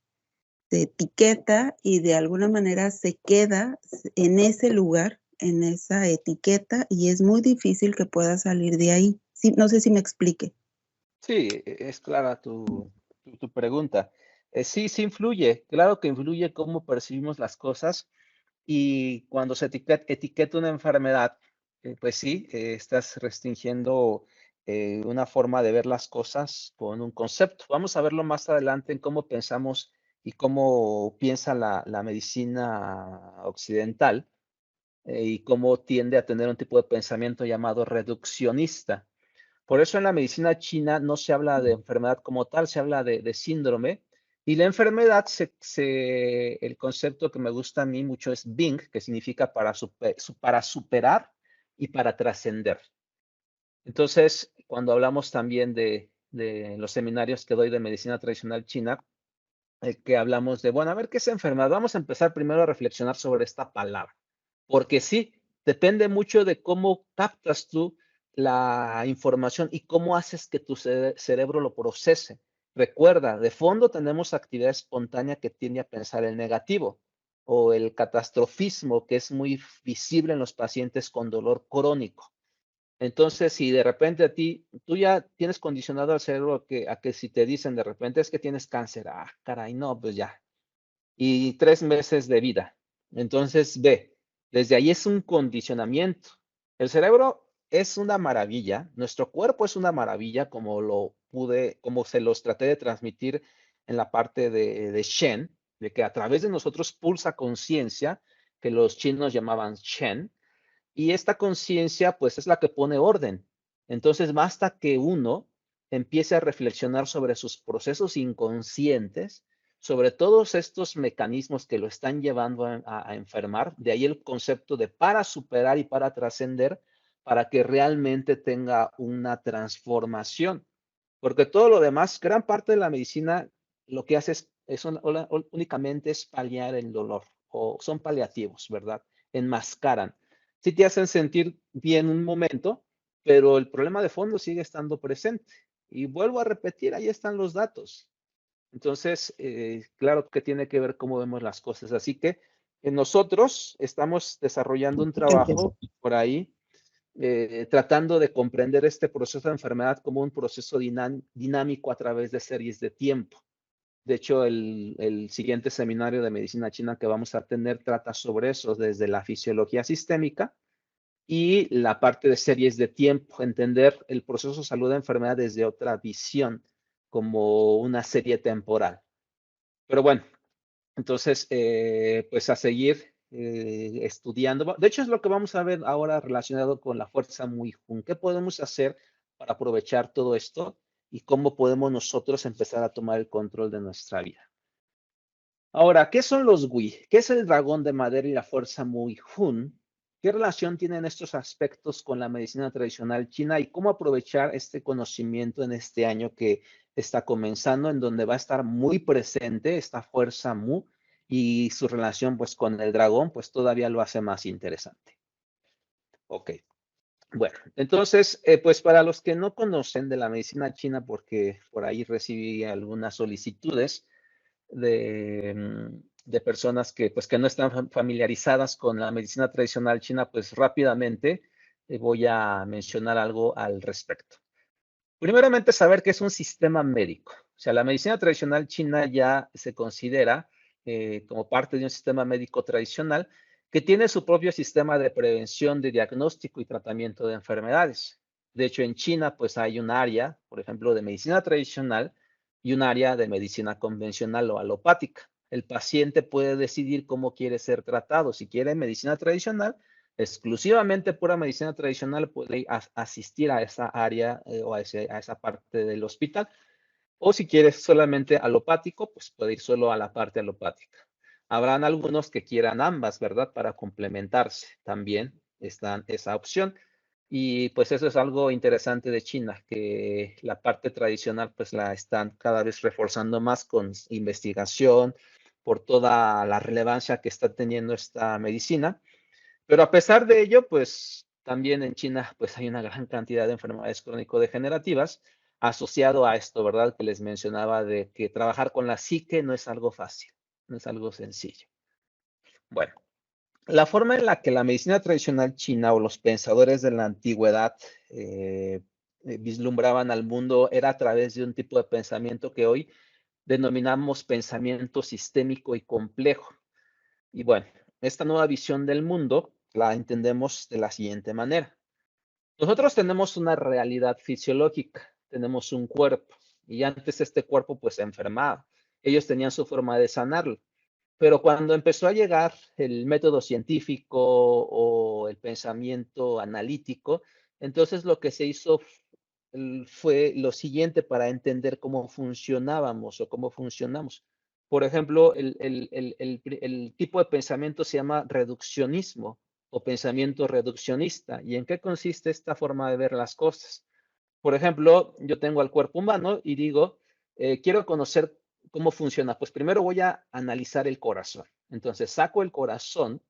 etiqueta y de alguna manera se queda en ese lugar, en esa etiqueta, y es muy difícil que pueda salir de ahí. Sí, no sé si me explique. Sí, es clara tu pregunta. Sí, sí influye, claro que influye cómo percibimos las cosas y cuando se etiqueta una enfermedad, pues sí, estás restringiendo una forma de ver las cosas con un concepto. Vamos a verlo más adelante en cómo pensamos y cómo piensa la medicina occidental y cómo tiende a tener un tipo de pensamiento llamado reduccionista. Por eso en la medicina china no se habla de enfermedad como tal, se habla de síndrome. Y la enfermedad, el concepto que me gusta a mí mucho es Bing, que significa para superar y para trascender. Entonces, cuando hablamos también de los seminarios que doy de medicina tradicional china, que hablamos de, bueno, a ver qué es enfermedad. Vamos a empezar primero a reflexionar sobre esta palabra. Porque sí, depende mucho de cómo captas tú la información y cómo haces que tu cerebro lo procese. Recuerda, de fondo tenemos actividad espontánea que tiende a pensar el negativo o el catastrofismo, que es muy visible en los pacientes con dolor crónico. Entonces, si de repente tú ya tienes condicionado al cerebro a que si te dicen de repente es que tienes cáncer, caray, no, pues ya. Y 3 meses de vida. Entonces, desde ahí es un condicionamiento. El cerebro es una maravilla, nuestro cuerpo es una maravilla, como se los traté de transmitir en la parte de Shen, de que a través de nosotros pulsa conciencia, que los chinos llamaban Shen, y esta conciencia, pues, es la que pone orden. Entonces, basta que uno empiece a reflexionar sobre sus procesos inconscientes, sobre todos estos mecanismos que lo están llevando a enfermar. De ahí el concepto de para superar y para trascender, para que realmente tenga una transformación. Porque todo lo demás, gran parte de la medicina, lo que hace únicamente es paliar el dolor, o son paliativos, ¿verdad? Enmascaran. Sí te hacen sentir bien un momento, pero el problema de fondo sigue estando presente. Y vuelvo a repetir, ahí están los datos. Entonces, claro que tiene que ver cómo vemos las cosas. Así que nosotros estamos desarrollando un trabajo por ahí, tratando de comprender este proceso de enfermedad como un proceso dinámico a través de series de tiempo. De hecho, el siguiente seminario de medicina china que vamos a tener trata sobre eso, desde la fisiología sistémica y la parte de series de tiempo, entender el proceso de salud de enfermedad desde otra visión, como una serie temporal. Pero bueno, entonces, pues a seguir estudiando. De hecho, es lo que vamos a ver ahora relacionado con la fuerza Muy Jun. ¿Qué podemos hacer para aprovechar todo esto y cómo podemos nosotros empezar a tomar el control de nuestra vida? Ahora, ¿qué son los Wei? ¿Qué es el dragón de madera y la fuerza Muy Jun? ¿Qué relación tienen estos aspectos con la medicina tradicional china y cómo aprovechar este conocimiento en este año que está comenzando, en donde va a estar muy presente esta fuerza Mu y su relación pues con el dragón pues todavía lo hace más interesante? Ok, bueno, entonces pues para los que no conocen de la medicina china, porque por ahí recibí algunas solicitudes de personas que, pues, que no están familiarizadas con la medicina tradicional china, pues rápidamente voy a mencionar algo al respecto. Primeramente, saber qué es un sistema médico. O sea, la medicina tradicional china ya se considera como parte de un sistema médico tradicional que tiene su propio sistema de prevención, de diagnóstico y tratamiento de enfermedades. De hecho, en China, pues hay un área, por ejemplo, de medicina tradicional y un área de medicina convencional o alopática. El paciente puede decidir cómo quiere ser tratado. Si quiere medicina tradicional, exclusivamente pura medicina tradicional puede asistir a esa área o a esa parte del hospital. O si quieres solamente alopático, pues puede ir solo a la parte alopática. Habrán algunos que quieran ambas, ¿verdad? Para complementarse. También está esa opción. Y pues eso es algo interesante de China, que la parte tradicional pues la están cada vez reforzando más con investigación por toda la relevancia que está teniendo esta medicina. Pero a pesar de ello, pues también en China pues hay una gran cantidad de enfermedades crónico-degenerativas asociado a esto, ¿verdad? Que les mencionaba de que trabajar con la psique no es algo fácil, no es algo sencillo. Bueno, la forma en la que la medicina tradicional china o los pensadores de la antigüedad vislumbraban al mundo era a través de un tipo de pensamiento que hoy denominamos pensamiento sistémico y complejo. Y bueno, esta nueva visión del mundo la entendemos de la siguiente manera. Nosotros tenemos una realidad fisiológica, tenemos un cuerpo, y antes este cuerpo pues se enfermaba. Ellos tenían su forma de sanarlo. Pero cuando empezó a llegar el método científico o el pensamiento analítico, entonces lo que se hizo fue lo siguiente para entender cómo funcionábamos o cómo funcionamos. Por ejemplo, el tipo de pensamiento se llama reduccionismo o pensamiento reduccionista. ¿Y en qué consiste esta forma de ver las cosas? Por ejemplo, yo tengo al cuerpo humano y digo, quiero conocer cómo funciona. Pues primero voy a analizar el corazón. Entonces saco el corazón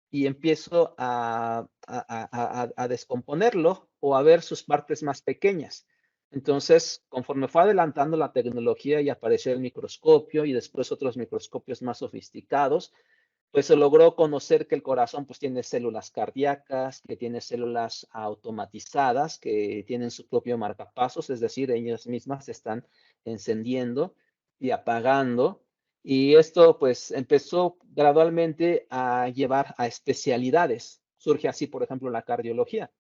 y empiezo a descomponerlo o a ver sus partes más pequeñas. Entonces, conforme fue adelantando la tecnología y apareció el microscopio y después otros microscopios más sofisticados, pues se logró conocer que el corazón pues tiene células cardíacas, que tiene células automatizadas, que tienen su propio marcapasos, es decir, ellas mismas se están encendiendo y apagando. Y esto pues empezó gradualmente a llevar a especialidades. Surge así, por ejemplo, la cardiología,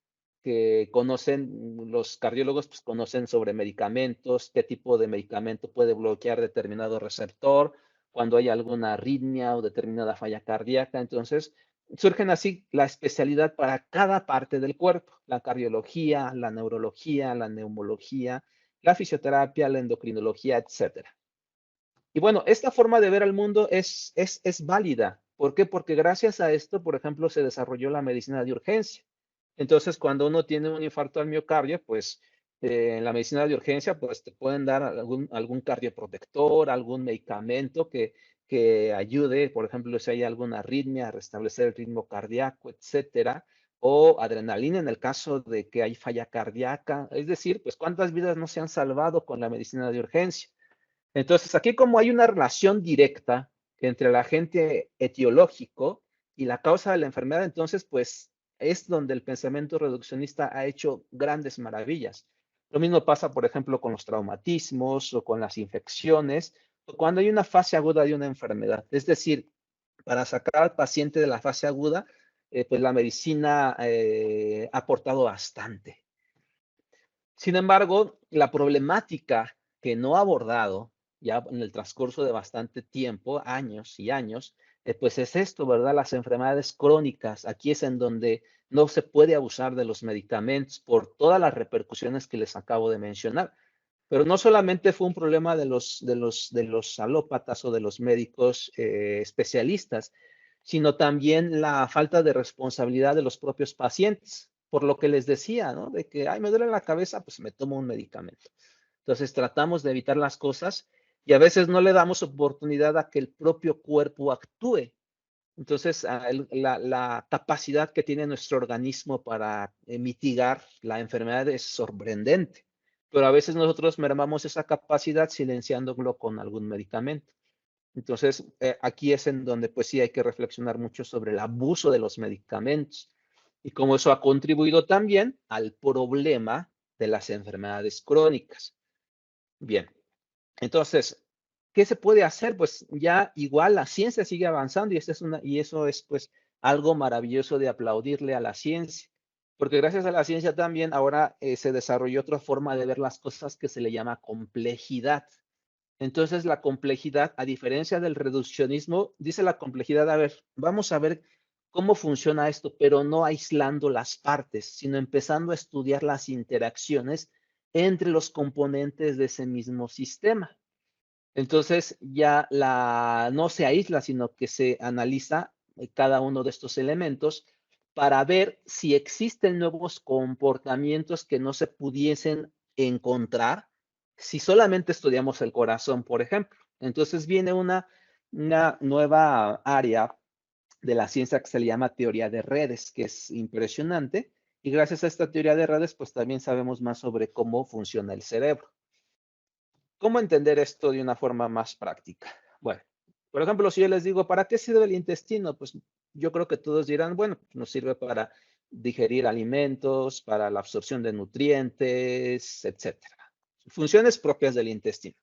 que conocen, los cardiólogos pues conocen sobre medicamentos, qué tipo de medicamento puede bloquear determinado receptor, cuando hay alguna arritmia o determinada falla cardíaca. Entonces, surgen así la especialidad para cada parte del cuerpo, la cardiología, la neurología, la neumología, la fisioterapia, la endocrinología, etc. Y bueno, esta forma de ver al mundo es válida. ¿Por qué? Porque gracias a esto, por ejemplo, se desarrolló la medicina de urgencia. Entonces, cuando uno tiene un infarto al miocardio, pues en la medicina de urgencia, pues te pueden dar algún cardioprotector, algún medicamento que ayude, por ejemplo, si hay alguna arritmia, a restablecer el ritmo cardíaco, etcétera, o adrenalina en el caso de que hay falla cardíaca. Es decir, pues cuántas vidas no se han salvado con la medicina de urgencia. Entonces, aquí como hay una relación directa entre el agente etiológico y la causa de la enfermedad, entonces, pues, es donde el pensamiento reduccionista ha hecho grandes maravillas. Lo mismo pasa, por ejemplo, con los traumatismos o con las infecciones, o cuando hay una fase aguda de una enfermedad. Es decir, para sacar al paciente de la fase aguda, pues la medicina ha aportado bastante. Sin embargo, la problemática que no ha abordado ya en el transcurso de bastante tiempo, años y años, pues es esto, ¿verdad? Las enfermedades crónicas. Aquí es en donde no se puede abusar de los medicamentos por todas las repercusiones que les acabo de mencionar. Pero no solamente fue un problema de los alópatas o de los médicos especialistas, sino también la falta de responsabilidad de los propios pacientes, por lo que les decía, ¿no? De que, ay, me duele la cabeza, pues me tomo un medicamento. Entonces tratamos de evitar las cosas y a veces no le damos oportunidad a que el propio cuerpo actúe. Entonces, la capacidad que tiene nuestro organismo para mitigar la enfermedad es sorprendente, pero a veces nosotros mermamos esa capacidad silenciándolo con algún medicamento. Entonces, aquí es en donde pues sí hay que reflexionar mucho sobre el abuso de los medicamentos y cómo eso ha contribuido también al problema de las enfermedades crónicas. Bien, entonces, ¿qué se puede hacer? Pues ya igual la ciencia sigue avanzando y eso es pues algo maravilloso de aplaudirle a la ciencia, porque gracias a la ciencia también ahora se desarrolló otra forma de ver las cosas que se le llama complejidad. Entonces la complejidad, a diferencia del reduccionismo, dice la complejidad, a ver, vamos a ver cómo funciona esto, pero no aislando las partes, sino empezando a estudiar las interacciones entre los componentes de ese mismo sistema. Entonces ya no se aísla, sino que se analiza cada uno de estos elementos para ver si existen nuevos comportamientos que no se pudiesen encontrar si solamente estudiamos el corazón, por ejemplo. Entonces viene una nueva área de la ciencia que se le llama teoría de redes, que es impresionante. Y gracias a esta teoría de redes, pues también sabemos más sobre cómo funciona el cerebro. ¿Cómo entender esto de una forma más práctica? Bueno, por ejemplo, si yo les digo, ¿para qué sirve el intestino? Pues yo creo que todos dirán, bueno, nos sirve para digerir alimentos, para la absorción de nutrientes, etcétera. Funciones propias del intestino.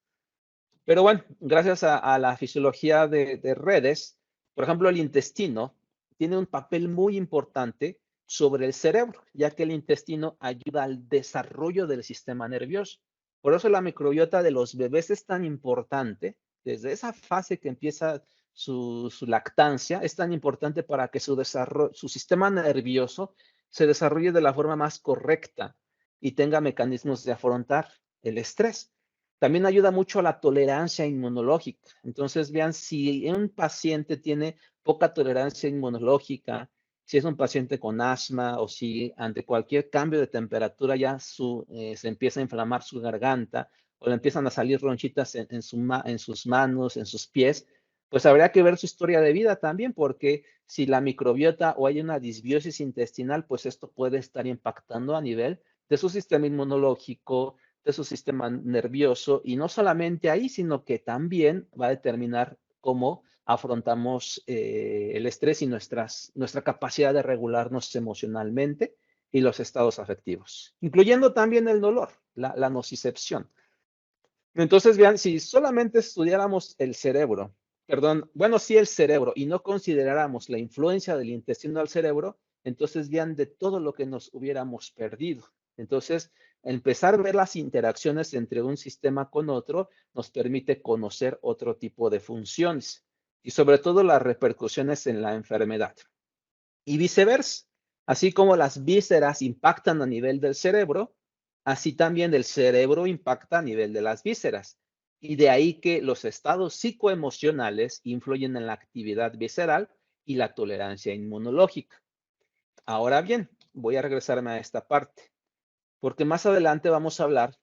Pero bueno, gracias a la fisiología de redes, por ejemplo, el intestino tiene un papel muy importante sobre el cerebro, ya que el intestino ayuda al desarrollo del sistema nervioso. Por eso la microbiota de los bebés es tan importante, desde esa fase que empieza su lactancia, es tan importante para que su sistema nervioso se desarrolle de la forma más correcta y tenga mecanismos de afrontar el estrés. También ayuda mucho a la tolerancia inmunológica. Entonces, vean, si un paciente tiene poca tolerancia inmunológica, si es un paciente con asma o si ante cualquier cambio de temperatura ya se empieza a inflamar su garganta o le empiezan a salir ronchitas en sus manos, en sus pies, pues habría que ver su historia de vida también, porque si la microbiota o hay una disbiosis intestinal, pues esto puede estar impactando a nivel de su sistema inmunológico, de su sistema nervioso, y no solamente ahí, sino que también va a determinar cómo afrontamos el estrés y nuestra capacidad de regularnos emocionalmente y los estados afectivos, incluyendo también el dolor, la nocicepción. Entonces, vean, si solamente estudiáramos el cerebro, el cerebro, y no consideráramos la influencia del intestino al cerebro, entonces vean de todo lo que nos hubiéramos perdido. Entonces, empezar a ver las interacciones entre un sistema con otro nos permite conocer otro tipo de funciones y sobre todo las repercusiones en la enfermedad. Y viceversa, así como las vísceras impactan a nivel del cerebro, así también el cerebro impacta a nivel de las vísceras. Y de ahí que los estados psicoemocionales influyen en la actividad visceral y la tolerancia inmunológica. Ahora bien, voy a regresarme a esta parte, porque más adelante vamos a hablar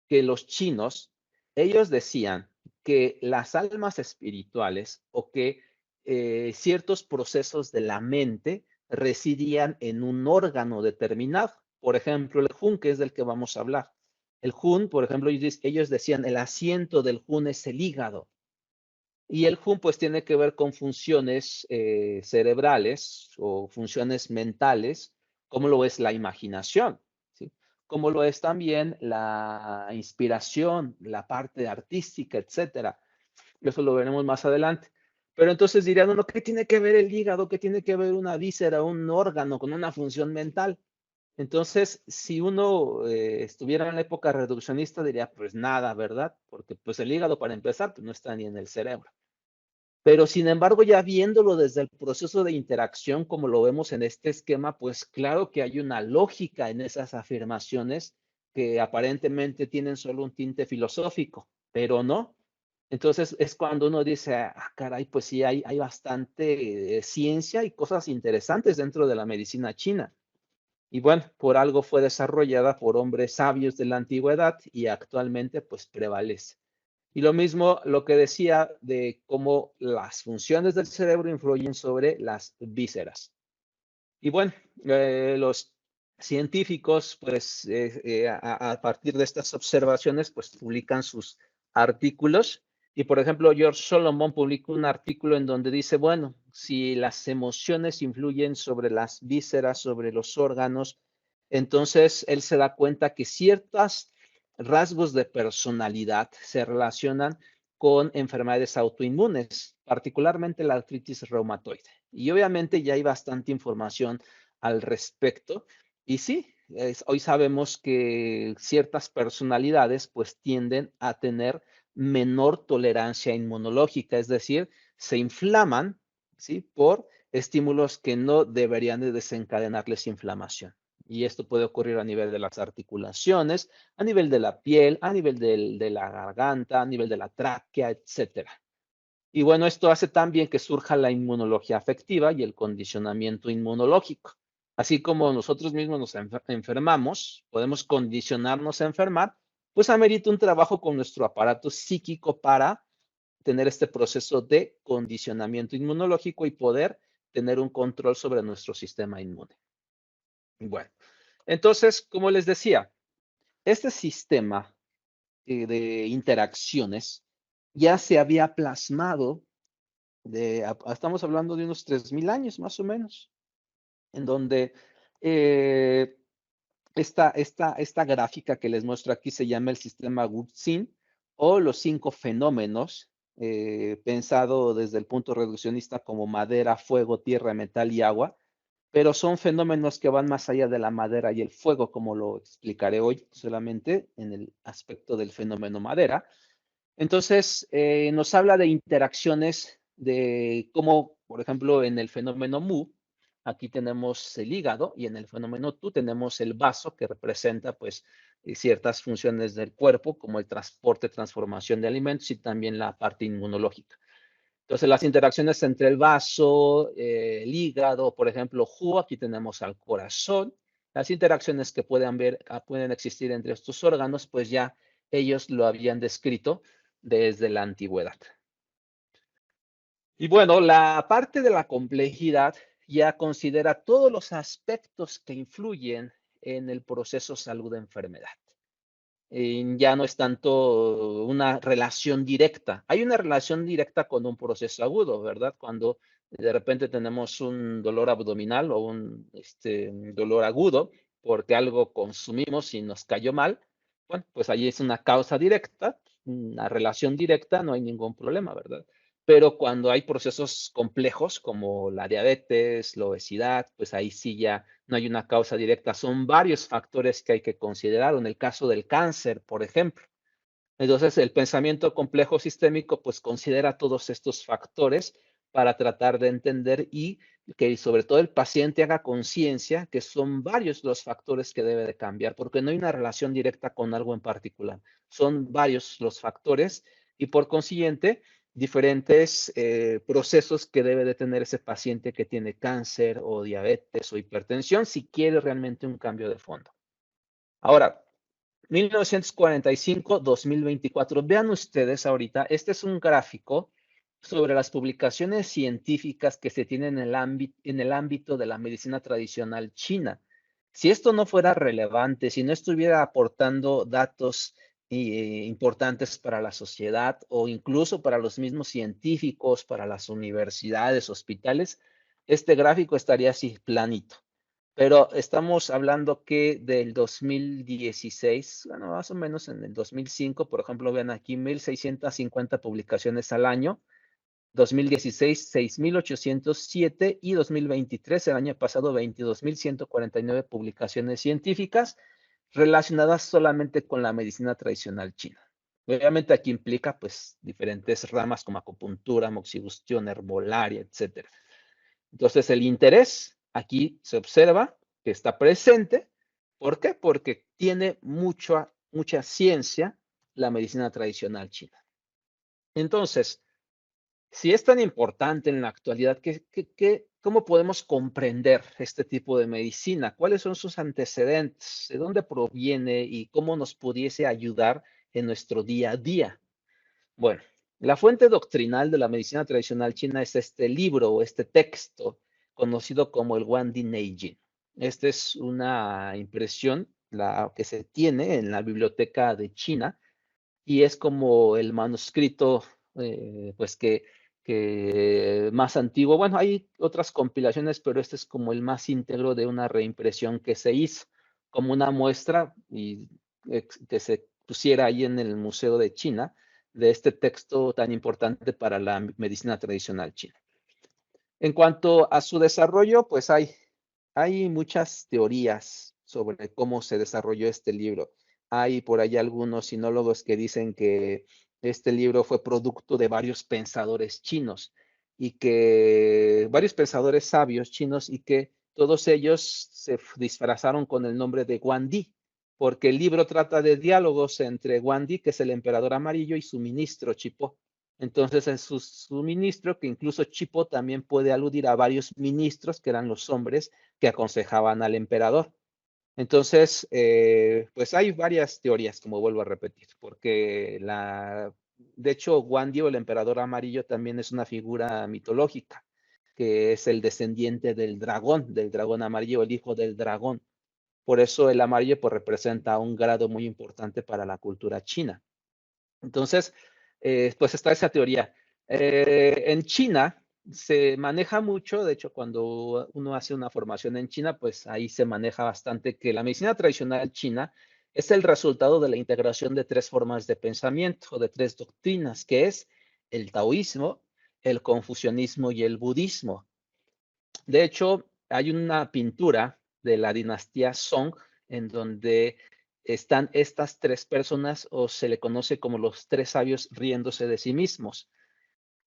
que los chinos, ellos decían que las almas espirituales o que ciertos procesos de la mente residían en un órgano determinado. Por ejemplo, el Jun, que es del que vamos a hablar. El Jun, por ejemplo, ellos decían el asiento del Jun es el hígado. Y el Jun pues tiene que ver con funciones cerebrales o funciones mentales, como lo es la imaginación, ¿sí? Como lo es también la inspiración, la parte artística, etcétera. Eso lo veremos más adelante. Pero entonces dirían, no, ¿qué tiene que ver el hígado? ¿Qué tiene que ver una víscera, un órgano con una función mental? Entonces, si uno estuviera en la época reduccionista, diría, pues nada, ¿verdad? Porque pues el hígado, para empezar, pues no está ni en el cerebro. Pero sin embargo, ya viéndolo desde el proceso de interacción, como lo vemos en este esquema, pues claro que hay una lógica en esas afirmaciones que aparentemente tienen solo un tinte filosófico, pero no. Entonces es cuando uno dice, ah, caray, pues sí, hay bastante ciencia y cosas interesantes dentro de la medicina china. Y bueno, por algo fue desarrollada por hombres sabios de la antigüedad y actualmente pues prevalece. Y lo mismo lo que decía de cómo las funciones del cerebro influyen sobre las vísceras. Y bueno, los científicos, pues a partir de estas observaciones, pues publican sus artículos. Y por ejemplo, George Solomon publicó un artículo en donde dice, bueno, si las emociones influyen sobre las vísceras, sobre los órganos, entonces él se da cuenta que ciertos rasgos de personalidad se relacionan con enfermedades autoinmunes, particularmente la artritis reumatoide. Y obviamente ya hay bastante información al respecto. Y sí, hoy sabemos que ciertas personalidades pues tienden a tener menor tolerancia inmunológica, es decir, se inflaman, ¿sí? Por estímulos que no deberían de desencadenarles inflamación. Y esto puede ocurrir a nivel de las articulaciones, a nivel de la piel, a nivel de la garganta, a nivel de la tráquea, etc. Y bueno, esto hace también que surja la inmunología afectiva y el condicionamiento inmunológico. Así como nosotros mismos nos enfermamos, podemos condicionarnos a enfermar, pues amerita un trabajo con nuestro aparato psíquico para tener este proceso de condicionamiento inmunológico y poder tener un control sobre nuestro sistema inmune. Bueno, entonces, como les decía, este sistema de interacciones ya se había plasmado, estamos hablando de unos 3000 años más o menos, en donde esta gráfica que les muestro aquí se llama el sistema Wurtz-Zinn o los 5 fenómenos, pensado desde el punto reduccionista como madera, fuego, tierra, metal y agua, pero son fenómenos que van más allá de la madera y el fuego, como lo explicaré hoy solamente en el aspecto del fenómeno madera. Entonces, nos habla de interacciones de cómo, por ejemplo, en el fenómeno Mu, aquí tenemos el hígado y en el fenómeno Tu tenemos el vaso que representa pues ciertas funciones del cuerpo como el transporte, transformación de alimentos y también la parte inmunológica. Entonces, las interacciones entre el vaso, el hígado, por ejemplo, Hu, aquí tenemos al corazón. Las interacciones que pueden existir entre estos órganos, pues ya ellos lo habían descrito desde la antigüedad. Y bueno, la parte de la complejidad ya considera todos los aspectos que influyen en el proceso salud-enfermedad. Ya no es tanto una relación directa. Hay una relación directa con un proceso agudo, ¿verdad? Cuando de repente tenemos un dolor abdominal o un dolor agudo porque algo consumimos y nos cayó mal, bueno, pues ahí es una causa directa, una relación directa, no hay ningún problema, ¿verdad? Pero cuando hay procesos complejos como la diabetes, la obesidad, pues ahí sí ya no hay una causa directa. Son varios factores que hay que considerar. En el caso del cáncer, por ejemplo. Entonces, el pensamiento complejo sistémico, pues considera todos estos factores para tratar de entender y que sobre todo el paciente haga conciencia que son varios los factores que debe de cambiar, porque no hay una relación directa con algo en particular. Son varios los factores y por consiguiente, diferentes procesos que debe de tener ese paciente que tiene cáncer o diabetes o hipertensión si quiere realmente un cambio de fondo. Ahora, 1945-2024. Vean ustedes ahorita, este es un gráfico sobre las publicaciones científicas que se tienen en el ámbito de la medicina tradicional china. Si esto no fuera relevante, si no estuviera aportando datos importantes para la sociedad o incluso para los mismos científicos, para las universidades, hospitales, este gráfico estaría así planito. Pero estamos hablando que del 2016, bueno, más o menos en el 2005, por ejemplo, vean aquí 1,650 publicaciones al año, 2016, 6,807 y 2023, el año pasado, 22,149 publicaciones científicas relacionadas solamente con la medicina tradicional china. Obviamente aquí implica pues diferentes ramas como acupuntura, moxibustión, herbolaria, etcétera. Entonces, el interés aquí se observa que está presente. ¿Por qué? Porque tiene mucha ciencia la medicina tradicional china. Entonces, si es tan importante en la actualidad, ¿cómo podemos comprender este tipo de medicina? ¿Cuáles son sus antecedentes? ¿De dónde proviene y cómo nos pudiese ayudar en nuestro día a día? Bueno, la fuente doctrinal de la medicina tradicional china es este libro o este texto conocido como el Huangdi Neijing. Esta es una impresión la que se tiene en la biblioteca de China y es como el manuscrito pues que más antiguo. Bueno, hay otras compilaciones, pero este es como el más íntegro de una reimpresión que se hizo como una muestra y que se pusiera ahí en el Museo de China de este texto tan importante para la medicina tradicional china. En cuanto a su desarrollo, pues hay muchas teorías sobre cómo se desarrolló este libro. Hay por ahí algunos sinólogos que dicen que este libro fue producto de varios pensadores chinos. y que varios pensadores sabios chinos y que todos ellos se disfrazaron con el nombre de Guandi, porque el libro trata de diálogos entre Guandi, que es el emperador amarillo, y su ministro Chipo. Entonces, en su ministro, que incluso Chipo también puede aludir a varios ministros, que eran los hombres que aconsejaban al emperador. Entonces, pues hay varias teorías, como vuelvo a repetir, porque de hecho, Guandi o el emperador amarillo también es una figura mitológica, que es el descendiente del dragón amarillo, el hijo del dragón. Por eso el amarillo pues, representa un grado muy importante para la cultura china. Entonces, pues está esa teoría. En China se maneja mucho, de hecho, cuando uno hace una formación en China, pues ahí se maneja bastante que la medicina tradicional china es el resultado de la integración de tres formas de pensamiento, de tres doctrinas, que es el taoísmo, el confucianismo y el budismo. De hecho, hay una pintura de la dinastía Song en donde están estas tres personas, o se le conoce como los tres sabios riéndose de sí mismos.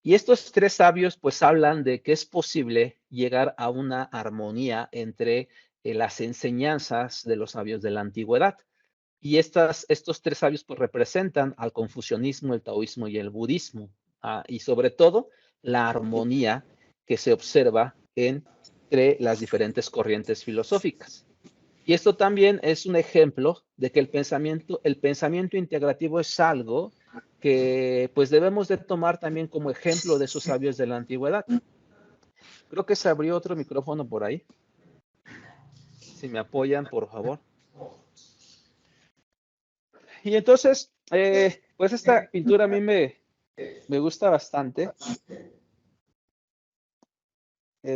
Y estos tres sabios pues hablan de que es posible llegar a una armonía entre las enseñanzas de los sabios de la antigüedad. Y estos tres sabios pues representan al confucianismo, el taoísmo y el budismo. Y sobre todo la armonía que se observa entre las diferentes corrientes filosóficas. Y esto también es un ejemplo de que el pensamiento integrativo es algo que pues debemos de tomar también como ejemplo de esos sabios de la antigüedad. Creo que se abrió otro micrófono por ahí. Si me apoyan, por favor. Y entonces, pues esta pintura a mí me gusta bastante.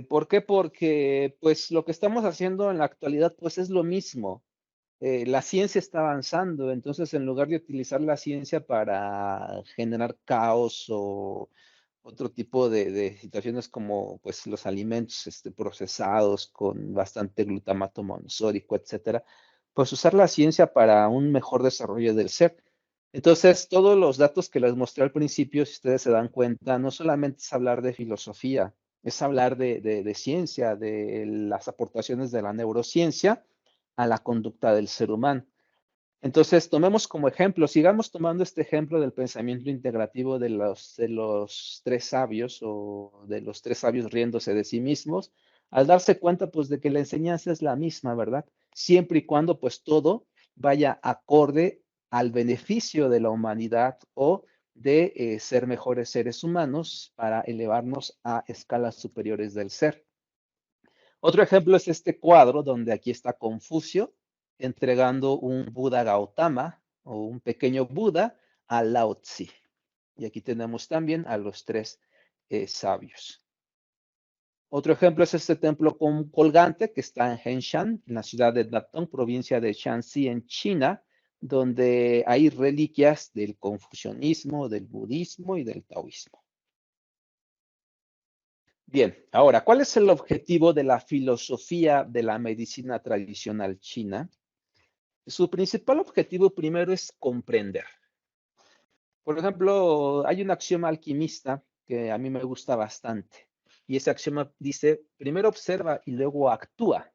¿Por qué? Porque pues lo que estamos haciendo en la actualidad pues es lo mismo. La ciencia está avanzando, entonces en lugar de utilizar la ciencia para generar caos o otro tipo de situaciones como pues los alimentos procesados con bastante glutamato monosódico, etcétera, pues usar la ciencia para un mejor desarrollo del ser. Entonces, todos los datos que les mostré al principio, si ustedes se dan cuenta, no solamente es hablar de filosofía, es hablar de ciencia, de las aportaciones de la neurociencia a la conducta del ser humano. Entonces, tomemos como ejemplo, sigamos tomando este ejemplo del pensamiento integrativo de los tres sabios o de los tres sabios riéndose de sí mismos, al darse cuenta pues de que la enseñanza es la misma, ¿verdad? Siempre y cuando pues todo vaya acorde al beneficio de la humanidad o de ser mejores seres humanos para elevarnos a escalas superiores del ser. Otro ejemplo es este cuadro donde aquí está Confucio entregando un Buda Gautama o un pequeño Buda a Lao Tzu. Y aquí tenemos también a los tres sabios. Otro ejemplo es este templo colgante que está en Henshan, en la ciudad de Datong, provincia de Shanxi, en China, donde hay reliquias del confucianismo, del budismo y del taoísmo. Bien, ahora, ¿cuál es el objetivo de la filosofía de la medicina tradicional china? Su principal objetivo primero es comprender. Por ejemplo, hay un axioma alquimista que a mí me gusta bastante. Y ese axioma dice, primero observa y luego actúa.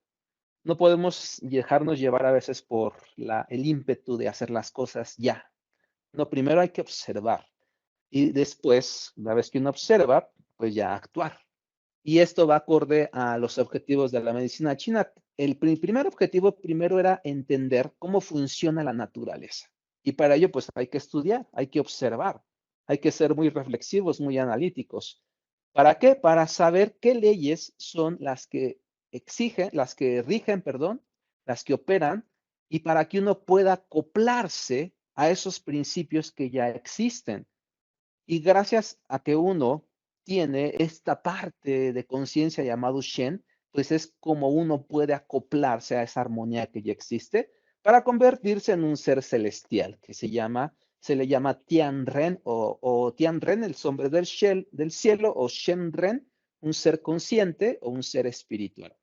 No podemos dejarnos llevar a veces por el ímpetu de hacer las cosas ya. No, primero hay que observar. Y después, una vez que uno observa, pues ya actuar. Y esto va acorde a los objetivos de la medicina china. El primer objetivo primero era entender cómo funciona la naturaleza. Y para ello, pues hay que estudiar, hay que observar, hay que ser muy reflexivos, muy analíticos. ¿Para qué? Para saber qué leyes son las que exigen, las que rigen, perdón, las que operan, y para que uno pueda acoplarse a esos principios que ya existen. Y gracias a que uno tiene esta parte de conciencia llamado Shen, pues es como uno puede acoplarse a esa armonía que ya existe para convertirse en un ser celestial que se le llama Tianren o Tianren, el hombre del cielo, o Shenren, un ser consciente o un ser espiritual.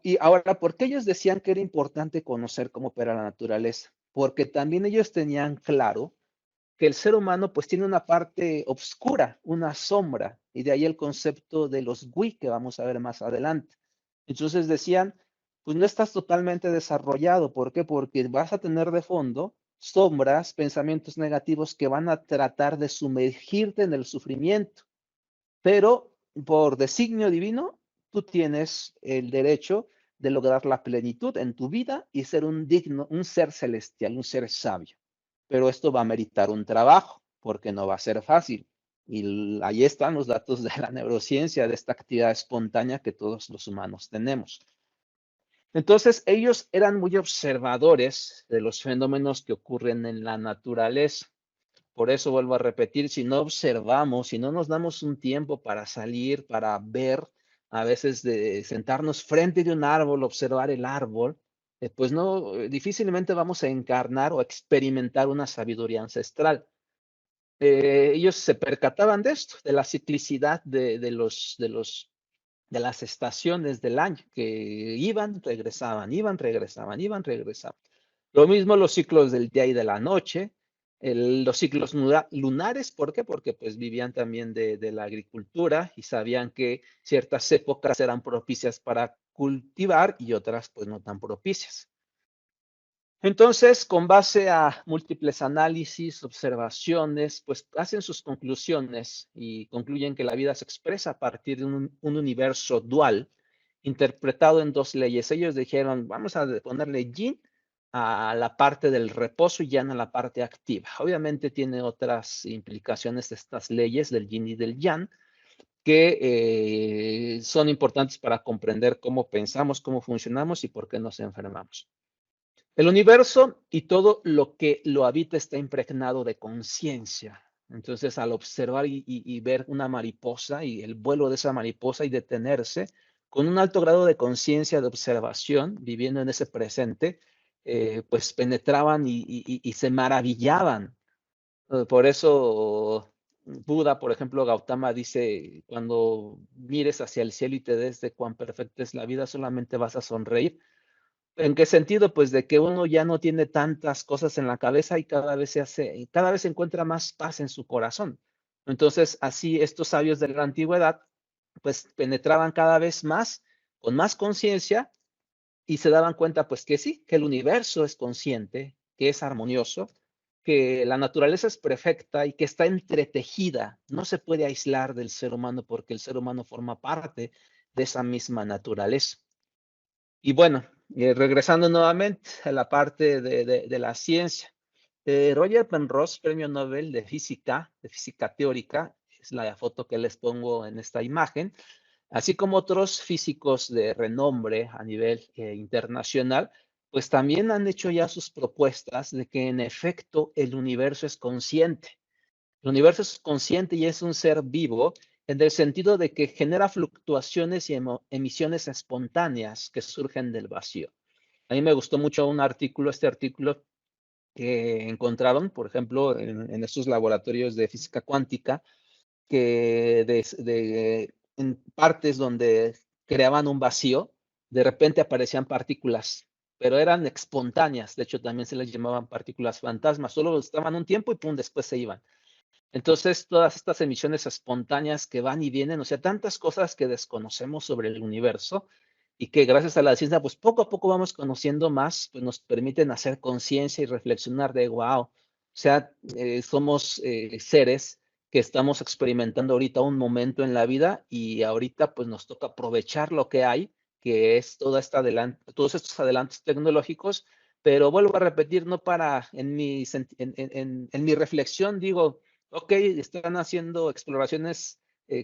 Y ahora, ¿por qué ellos decían que era importante conocer cómo opera la naturaleza? Porque también ellos tenían claro que el ser humano pues tiene una parte oscura, una sombra, y de ahí el concepto de los Wi que vamos a ver más adelante. Entonces decían, pues no estás totalmente desarrollado. ¿Por qué? Porque vas a tener de fondo sombras, pensamientos negativos que van a tratar de sumergirte en el sufrimiento. Pero por designio divino, tú tienes el derecho de lograr la plenitud en tu vida y ser un ser celestial, un ser sabio. Pero esto va a meritar un trabajo, porque no va a ser fácil. Y ahí están los datos de la neurociencia, de esta actividad espontánea que todos los humanos tenemos. Entonces, ellos eran muy observadores de los fenómenos que ocurren en la naturaleza. Por eso vuelvo a repetir, si no observamos, si no nos damos un tiempo para salir, para ver, a veces de sentarnos frente de un árbol, observar el árbol, pues no, difícilmente vamos a encarnar o experimentar una sabiduría ancestral. Ellos se percataban de esto, de la ciclicidad de las estaciones del año, que iban, regresaban, iban, regresaban, iban, regresaban. Lo mismo los ciclos del día y de la noche, los ciclos lunares, ¿por qué? Porque pues vivían también de la agricultura y sabían que ciertas épocas eran propicias para cultivar y otras pues no tan propicias. Entonces, con base a múltiples análisis, observaciones, pues hacen sus conclusiones y concluyen que la vida se expresa a partir de un universo dual, interpretado en dos leyes. Ellos dijeron, vamos a ponerle yin a la parte del reposo y yang a la parte activa. Obviamente tiene otras implicaciones estas leyes del yin y del yang, que son importantes para comprender cómo pensamos, cómo funcionamos y por qué nos enfermamos. El universo y todo lo que lo habita está impregnado de conciencia. Entonces, al observar y ver una mariposa y el vuelo de esa mariposa y detenerse, con un alto grado de conciencia, de observación, viviendo en ese presente, pues penetraban y se maravillaban. Por eso Buda, por ejemplo, Gautama dice, cuando mires hacia el cielo y te des de cuán perfecta es la vida, solamente vas a sonreír. ¿En qué sentido? Pues de que uno ya no tiene tantas cosas en la cabeza y cada vez se encuentra más paz en su corazón. Entonces, así estos sabios de la antigüedad, pues penetraban cada vez más, con más conciencia, y se daban cuenta, pues que sí, que el universo es consciente, que es armonioso, que la naturaleza es perfecta y que está entretejida. No se puede aislar del ser humano porque el ser humano forma parte de esa misma naturaleza. Y bueno, regresando nuevamente a la parte de la ciencia. Roger Penrose, premio Nobel de física teórica, es la foto que les pongo en esta imagen, así como otros físicos de renombre a nivel internacional, pues también han hecho ya sus propuestas de que en efecto el universo es consciente. El universo es consciente y es un ser vivo en el sentido de que genera fluctuaciones y emisiones espontáneas que surgen del vacío. A mí me gustó mucho este artículo que encontraron, por ejemplo, en estos laboratorios de física cuántica, que en partes donde creaban un vacío, de repente aparecían partículas, pero eran espontáneas. De hecho, también se les llamaban partículas fantasmas. Solo estaban un tiempo y pum, después se iban. Entonces, todas estas emisiones espontáneas que van y vienen, o sea, tantas cosas que desconocemos sobre el universo y que gracias a la ciencia, pues poco a poco vamos conociendo más, pues nos permiten hacer conciencia y reflexionar de, wow, o sea, somos seres que estamos experimentando ahorita un momento en la vida y ahorita pues nos toca aprovechar lo que hay, que es todos estos adelantos tecnológicos, pero vuelvo a repetir, no para, en mi reflexión digo, ok, están haciendo exploraciones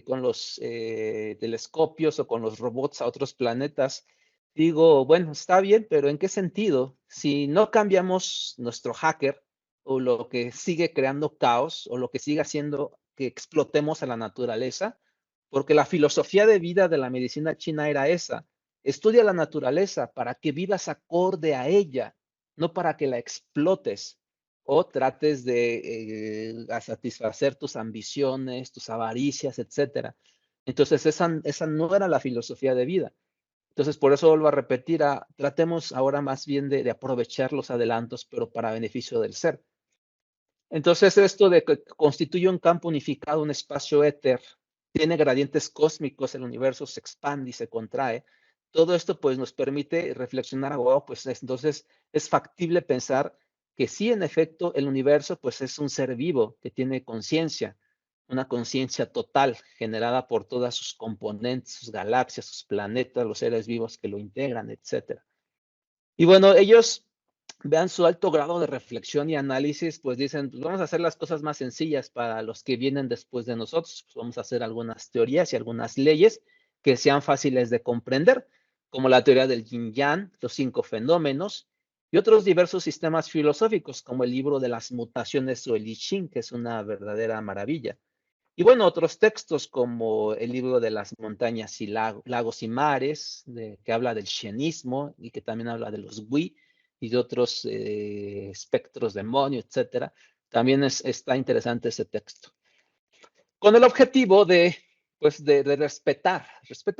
con los telescopios o con los robots a otros planetas. Digo, bueno, está bien, pero ¿en qué sentido? Si no cambiamos nuestro hacker o lo que sigue creando caos o lo que sigue haciendo que explotemos a la naturaleza, porque la filosofía de vida de la medicina china era esa. Estudia la naturaleza para que vivas acorde a ella, no para que la explotes o trates de satisfacer tus ambiciones, tus avaricias, etcétera. Entonces, esa no era la filosofía de vida. Entonces, por eso vuelvo a repetir, tratemos ahora más bien de aprovechar los adelantos, pero para beneficio del ser. Entonces, esto de que constituye un campo unificado, un espacio éter, tiene gradientes cósmicos, el universo se expande y se contrae. Todo esto pues nos permite reflexionar, wow, pues entonces es factible pensar que sí, en efecto, el universo pues es un ser vivo que tiene conciencia, una conciencia total generada por todas sus componentes, sus galaxias, sus planetas, los seres vivos que lo integran, etc. Y bueno, ellos vean su alto grado de reflexión y análisis, pues dicen, pues vamos a hacer las cosas más sencillas para los que vienen después de nosotros, pues vamos a hacer algunas teorías y algunas leyes que sean fáciles de comprender, como la teoría del yin-yang, los 5 fenómenos, y otros diversos sistemas filosóficos, como el libro de las mutaciones o el I Ching, que es una verdadera maravilla. Y bueno, otros textos como el libro de las montañas y lagos y mares, que habla del xenismo y que también habla de los Wii y de otros espectros, demonios, etcétera. También está interesante ese texto. Con el objetivo de respeta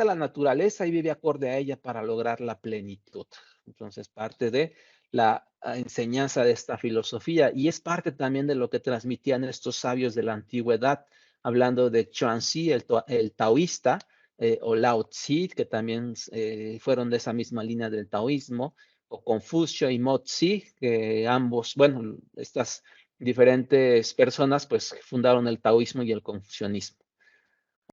la naturaleza y vive acorde a ella para lograr la plenitud. Entonces, parte de la enseñanza de esta filosofía y es parte también de lo que transmitían estos sabios de la antigüedad, hablando de Chuanzi, el taoísta, o Lao Tzu, que también fueron de esa misma línea del taoísmo, o Confucio y Mo Tzu, que ambos, bueno, estas diferentes personas pues fundaron el taoísmo y el confucianismo.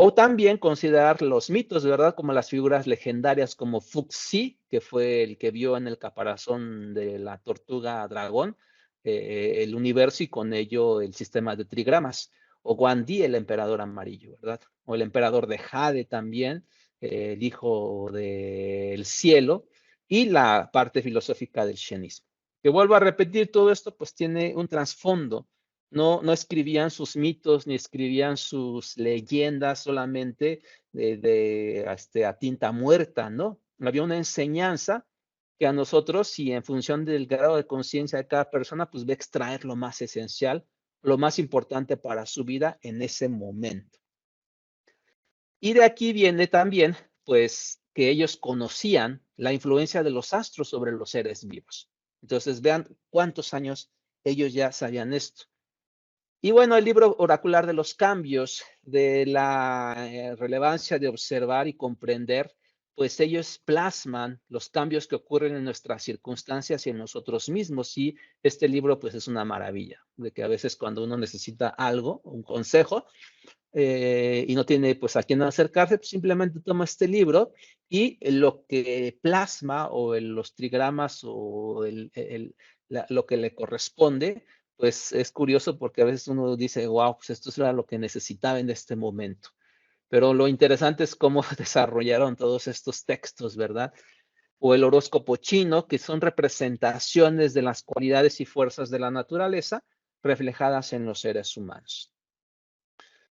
O también considerar los mitos, ¿verdad? Como las figuras legendarias como Fuxi, que fue el que vio en el caparazón de la tortuga dragón el universo y con ello el sistema de trigramas. O Guandi, el emperador amarillo, ¿verdad? O el emperador de Jade también, el hijo del cielo, y la parte filosófica del xenismo. Que vuelvo a repetir, todo esto pues tiene un trasfondo. No escribían sus mitos ni escribían sus leyendas solamente a tinta muerta, ¿no? Había una enseñanza que a nosotros, y en función del grado de conciencia de cada persona, pues va a extraer lo más esencial, lo más importante para su vida en ese momento. Y de aquí viene también, pues, que ellos conocían la influencia de los astros sobre los seres vivos. Entonces, vean cuántos años ellos ya sabían esto. Y bueno, el libro oracular de los cambios, de la relevancia de observar y comprender, pues ellos plasman los cambios que ocurren en nuestras circunstancias y en nosotros mismos. Y este libro pues es una maravilla, de que a veces cuando uno necesita algo, un consejo, y no tiene pues a quién acercarse, pues simplemente toma este libro y lo que plasma o los trigramas o lo que le corresponde, pues es curioso porque a veces uno dice, wow, pues esto era lo que necesitaba en este momento. Pero lo interesante es cómo desarrollaron todos estos textos, ¿verdad? O el horóscopo chino, que son representaciones de las cualidades y fuerzas de la naturaleza reflejadas en los seres humanos.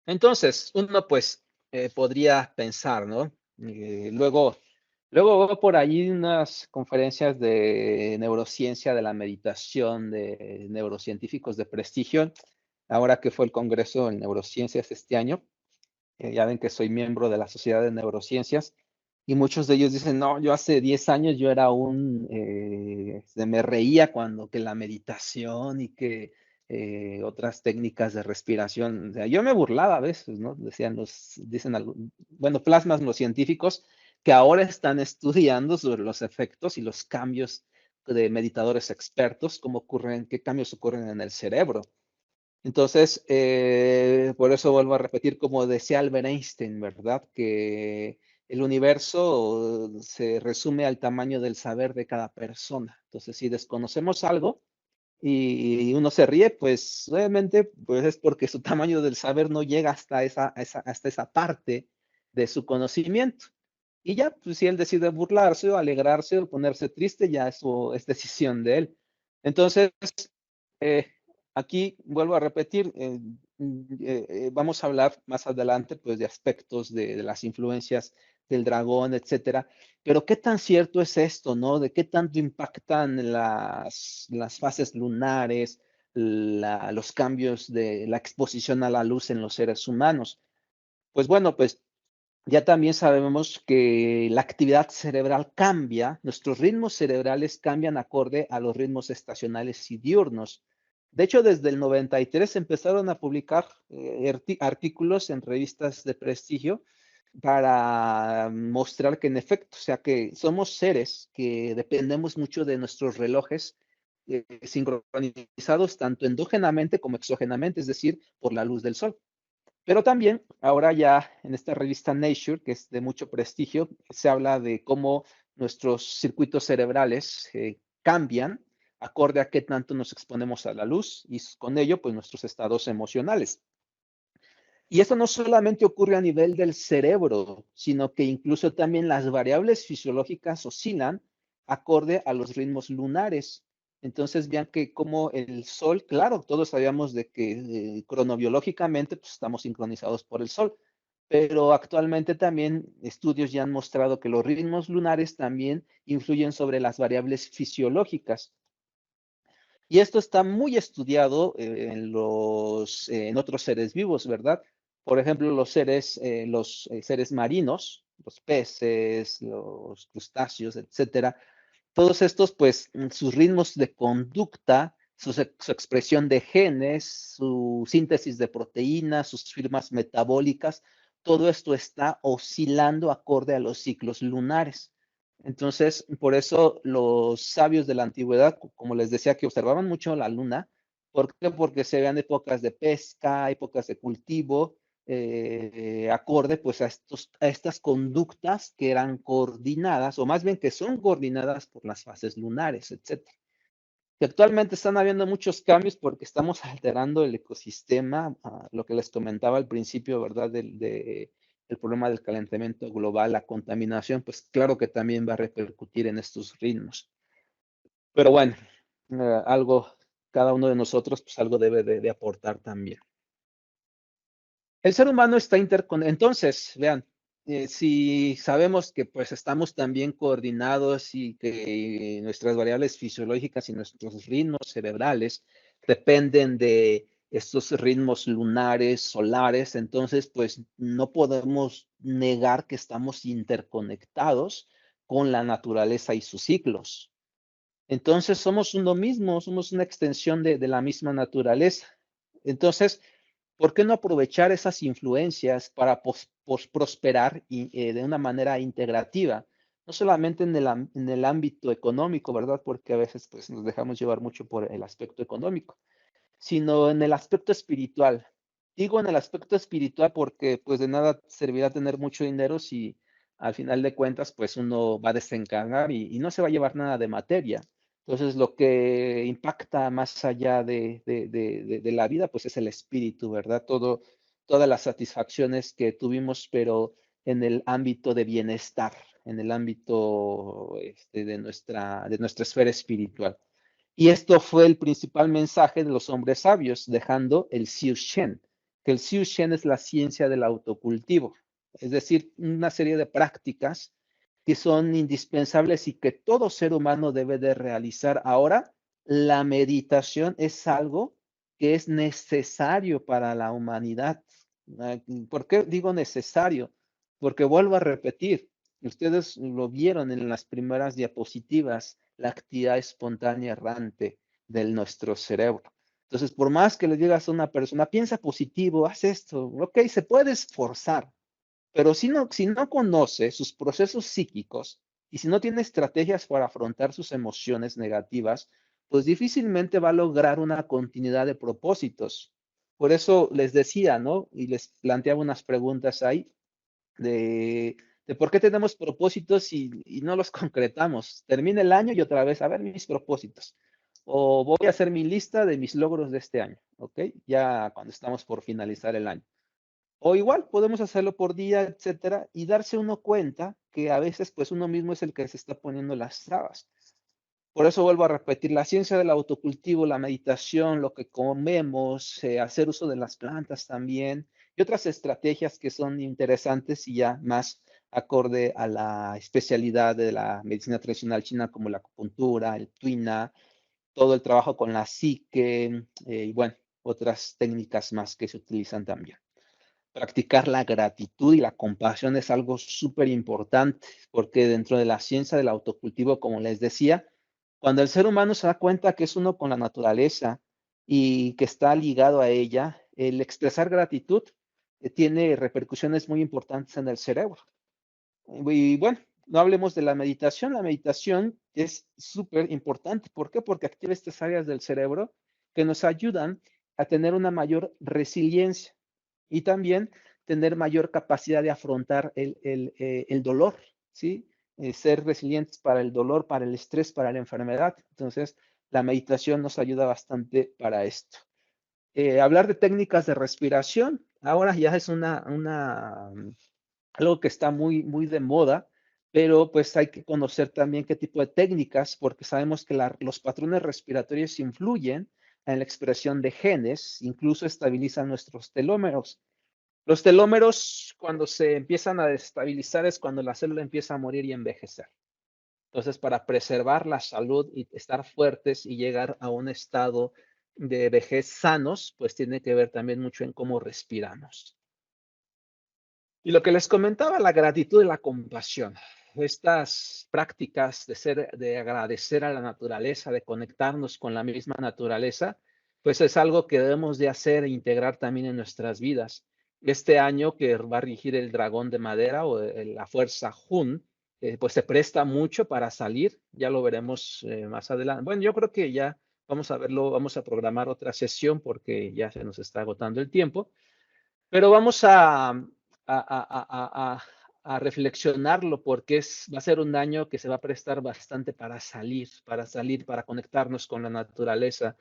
Entonces, uno pues podría pensar, ¿no? Luego veo por ahí unas conferencias de neurociencia, de la meditación, de neurocientíficos de prestigio, ahora que fue el Congreso en Neurociencias este año. Ya ven que soy miembro de la Sociedad de Neurociencias y muchos de ellos dicen, no, yo hace 10 años yo era me reía cuando que la meditación y que otras técnicas de respiración, o sea, yo me burlaba a veces, ¿no? Plasman los científicos que ahora están estudiando sobre los efectos y los cambios de meditadores expertos, qué cambios ocurren en el cerebro. Entonces, por eso vuelvo a repetir, como decía Albert Einstein, ¿verdad? Que el universo se resume al tamaño del saber de cada persona. Entonces, si desconocemos algo y uno se ríe, pues obviamente pues es porque su tamaño del saber no llega hasta esa parte de su conocimiento. Y ya, pues si él decide burlarse o alegrarse o ponerse triste, ya eso es decisión de él. Entonces, aquí vuelvo a repetir, vamos a hablar más adelante pues de aspectos de las influencias del dragón, etcétera. Pero qué tan cierto es esto, ¿no? De qué tanto impactan las fases lunares, los cambios de la exposición a la luz en los seres humanos. Pues bueno, pues ya también sabemos que la actividad cerebral cambia, nuestros ritmos cerebrales cambian acorde a los ritmos estacionales y diurnos. De hecho, desde el 93 empezaron a publicar artículos en revistas de prestigio para mostrar que en efecto, o sea, que somos seres que dependemos mucho de nuestros relojes sincronizados tanto endógenamente como exógenamente, es decir, por la luz del sol. Pero también ahora ya en esta revista Nature, que es de mucho prestigio, se habla de cómo nuestros circuitos cerebrales cambian acorde a qué tanto nos exponemos a la luz y con ello pues nuestros estados emocionales. Y esto no solamente ocurre a nivel del cerebro, sino que incluso también las variables fisiológicas oscilan acorde a los ritmos lunares. Entonces, vean que como el Sol, claro, todos sabíamos de que cronobiológicamente pues, estamos sincronizados por el Sol, pero actualmente también estudios ya han mostrado que los ritmos lunares también influyen sobre las variables fisiológicas. Y esto está muy estudiado en otros seres vivos, ¿verdad? Por ejemplo, los seres marinos, los peces, los crustáceos, etcétera. Todos estos, pues, sus ritmos de conducta, su expresión de genes, su síntesis de proteínas, sus firmas metabólicas, todo esto está oscilando acorde a los ciclos lunares. Entonces, por eso los sabios de la antigüedad, como les decía, que observaban mucho la luna. ¿Por qué? Porque se veían épocas de pesca, épocas de cultivo, acorde pues a estas conductas que eran coordinadas, o más bien que son coordinadas por las fases lunares, etc. Que actualmente están habiendo muchos cambios porque estamos alterando el ecosistema, lo que les comentaba al principio, ¿verdad? El problema del calentamiento global, la contaminación, pues claro que también va a repercutir en estos ritmos. Pero bueno, cada uno de nosotros, pues algo debe de aportar también. El ser humano está interconectado. Entonces, vean, si sabemos que pues estamos también coordinados y que nuestras variables fisiológicas y nuestros ritmos cerebrales dependen de estos ritmos lunares, solares, entonces pues no podemos negar que estamos interconectados con la naturaleza y sus ciclos. Entonces somos uno mismo, somos una extensión de la misma naturaleza. Entonces, ¿por qué no aprovechar esas influencias para prosperar de una manera integrativa? No solamente en el ámbito económico, ¿verdad? Porque a veces pues, nos dejamos llevar mucho por el aspecto económico, sino en el aspecto espiritual. Digo en el aspecto espiritual porque pues de nada servirá tener mucho dinero si al final de cuentas pues uno va a desencarnar y no se va a llevar nada de materia. Entonces lo que impacta más allá de la vida pues es el espíritu, ¿verdad? Todas las satisfacciones que tuvimos, pero en el ámbito de bienestar, en el ámbito de nuestra esfera espiritual. Y esto fue el principal mensaje de los hombres sabios, dejando el Xiu Shen, que el Xiu Shen es la ciencia del autocultivo, es decir, una serie de prácticas que son indispensables y que todo ser humano debe de realizar. Ahora, la meditación es algo que es necesario para la humanidad. ¿Por qué digo necesario? Porque vuelvo a repetir, ustedes lo vieron en las primeras diapositivas, la actividad espontánea errante de nuestro cerebro. Entonces, por más que le digas a una persona, piensa positivo, haz esto, ok, se puede esforzar, pero si no conoce sus procesos psíquicos y si no tiene estrategias para afrontar sus emociones negativas, pues difícilmente va a lograr una continuidad de propósitos. Por eso les decía, ¿no? Y les planteaba unas preguntas ahí de por qué tenemos propósitos y no los concretamos. Termina el año y otra vez, a ver mis propósitos. O voy a hacer mi lista de mis logros de este año, ¿ok? Ya cuando estamos por finalizar el año. O igual, podemos hacerlo por día, etcétera, y darse uno cuenta que a veces, pues, uno mismo es el que se está poniendo las trabas. Por eso vuelvo a repetir, la ciencia del autocultivo, la meditación, lo que comemos, hacer uso de las plantas también, y otras estrategias que son interesantes y ya más acorde a la especialidad de la medicina tradicional china, como la acupuntura, el tuina, todo el trabajo con la psique, y bueno, otras técnicas más que se utilizan también. Practicar la gratitud y la compasión es algo súper importante, porque dentro de la ciencia del autocultivo, como les decía, cuando el ser humano se da cuenta que es uno con la naturaleza y que está ligado a ella, el expresar gratitud tiene repercusiones muy importantes en el cerebro. Y bueno, no hablemos de la meditación. La meditación es súper importante. ¿Por qué? Porque activa estas áreas del cerebro que nos ayudan a tener una mayor resiliencia y también tener mayor capacidad de afrontar el dolor, ¿sí? Ser resilientes para el dolor, para el estrés, para la enfermedad. Entonces, la meditación nos ayuda bastante para esto. Hablar de técnicas de respiración, ahora ya es algo que está muy de moda, pero pues hay que conocer también qué tipo de técnicas, porque sabemos que los patrones respiratorios influyen en la expresión de genes, incluso estabilizan nuestros telómeros. Los telómeros, cuando se empiezan a desestabilizar, es cuando la célula empieza a morir y envejecer. Entonces, para preservar la salud y estar fuertes y llegar a un estado de vejez sanos, pues tiene que ver también mucho en cómo respiramos. Y lo que les comentaba, la gratitud y la compasión. Estas prácticas de agradecer a la naturaleza, de conectarnos con la misma naturaleza, pues es algo que debemos de hacer e integrar también en nuestras vidas. Este año que va a regir el dragón de madera o la fuerza Hun, pues se presta mucho para salir, ya lo veremos más adelante. Bueno, yo creo que ya vamos a verlo, vamos a programar otra sesión porque ya se nos está agotando el tiempo, pero vamos a reflexionarlo porque va a ser un año que se va a prestar bastante para salir, para conectarnos con la naturaleza,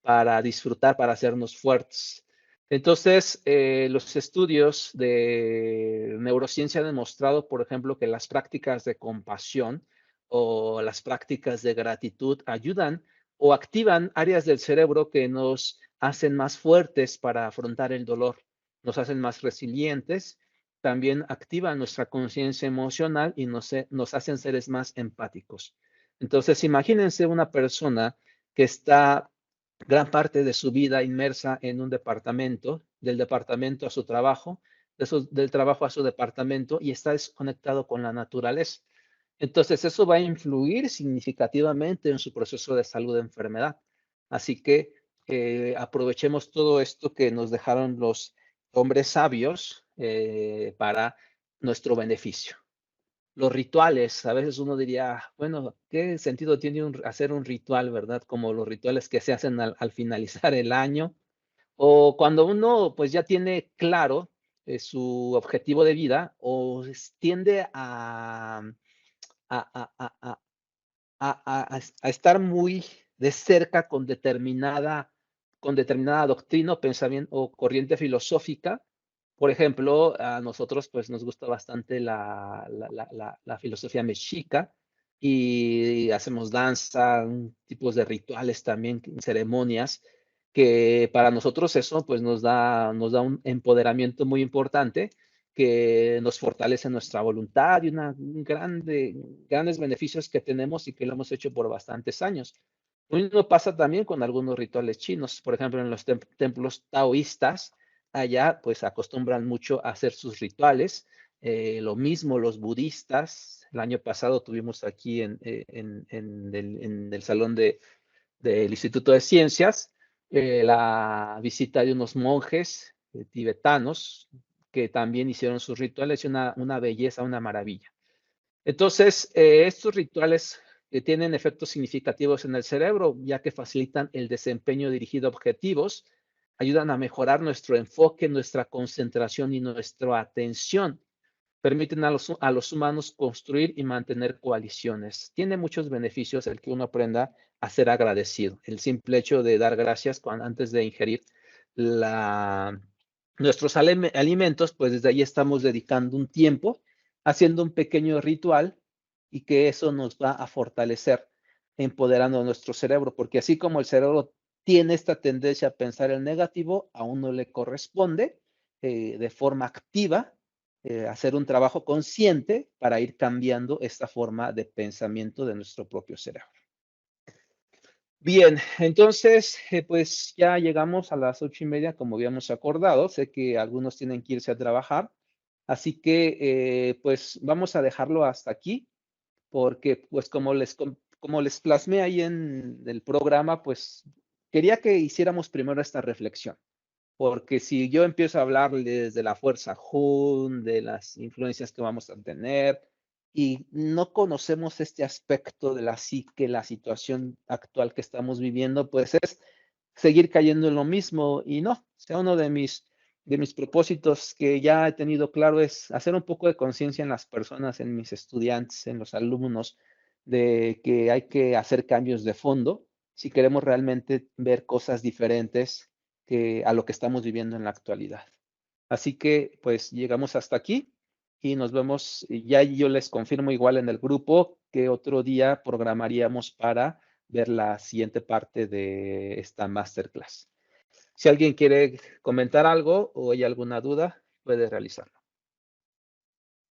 para disfrutar, para hacernos fuertes. Entonces, los estudios de neurociencia han demostrado, por ejemplo, que las prácticas de compasión o las prácticas de gratitud ayudan o activan áreas del cerebro que nos hacen más fuertes para afrontar el dolor, nos hacen más resilientes, también activan nuestra conciencia emocional y nos hacen seres más empáticos. Entonces, imagínense una persona que está gran parte de su vida inmersa en un departamento, del departamento a su trabajo, del trabajo a su departamento y está desconectado con la naturaleza. Entonces, eso va a influir significativamente en su proceso de salud de enfermedad. Así que aprovechemos todo esto que nos dejaron los hombres sabios para nuestro beneficio. Los rituales, a veces uno diría, bueno, ¿qué sentido tiene hacer un ritual, verdad? Como los rituales que se hacen al finalizar el año, o cuando uno pues ya tiene claro su objetivo de vida, o tiende a, a- a- a estar muy de cerca con determinada doctrina o pensamiento o corriente filosófica. Por ejemplo, a nosotros pues nos gusta bastante la filosofía mexica y hacemos danza, tipos de rituales también, ceremonias, que para nosotros eso pues nos da un empoderamiento muy importante que nos fortalece nuestra voluntad y grandes beneficios que tenemos y que lo hemos hecho por bastantes años. Lo mismo pasa también con algunos rituales chinos. Por ejemplo, en los templos taoístas, allá pues acostumbran mucho a hacer sus rituales. Lo mismo los budistas. El año pasado tuvimos aquí en el salón del Instituto de Ciencias la visita de unos monjes tibetanos que también hicieron sus rituales y una belleza, una maravilla. Entonces, estos rituales tienen efectos significativos en el cerebro, ya que facilitan el desempeño dirigido a objetivos, ayudan a mejorar nuestro enfoque, nuestra concentración y nuestra atención. Permiten a los humanos construir y mantener coaliciones. Tiene muchos beneficios el que uno aprenda a ser agradecido. El simple hecho de dar gracias antes de ingerir nuestros alimentos, pues desde ahí estamos dedicando un tiempo, haciendo un pequeño ritual y que eso nos va a fortalecer, empoderando nuestro cerebro, porque así como el cerebro tiene esta tendencia a pensar el negativo, a uno le corresponde de forma activa hacer un trabajo consciente para ir cambiando esta forma de pensamiento de nuestro propio cerebro. Bien, entonces, pues ya llegamos a las 8:30, como habíamos acordado. Sé que algunos tienen que irse a trabajar, así que pues vamos a dejarlo hasta aquí, porque pues como les plasmé ahí en el programa, pues quería que hiciéramos primero esta reflexión, porque si yo empiezo a hablarles de la fuerza Jun, de las influencias que vamos a tener, y no conocemos este aspecto de la psique, la situación actual que estamos viviendo, pues es seguir cayendo en lo mismo. Y no, o sea, uno de mis propósitos que ya he tenido claro es hacer un poco de conciencia en las personas, en mis estudiantes, en los alumnos, de que hay que hacer cambios de fondo si queremos realmente ver cosas diferentes que a lo que estamos viviendo en la actualidad. Así que pues llegamos hasta aquí y nos vemos. Ya yo les confirmo igual en el grupo que otro día programaríamos para ver la siguiente parte de esta masterclass. Si alguien quiere comentar algo o hay alguna duda, puede realizarlo.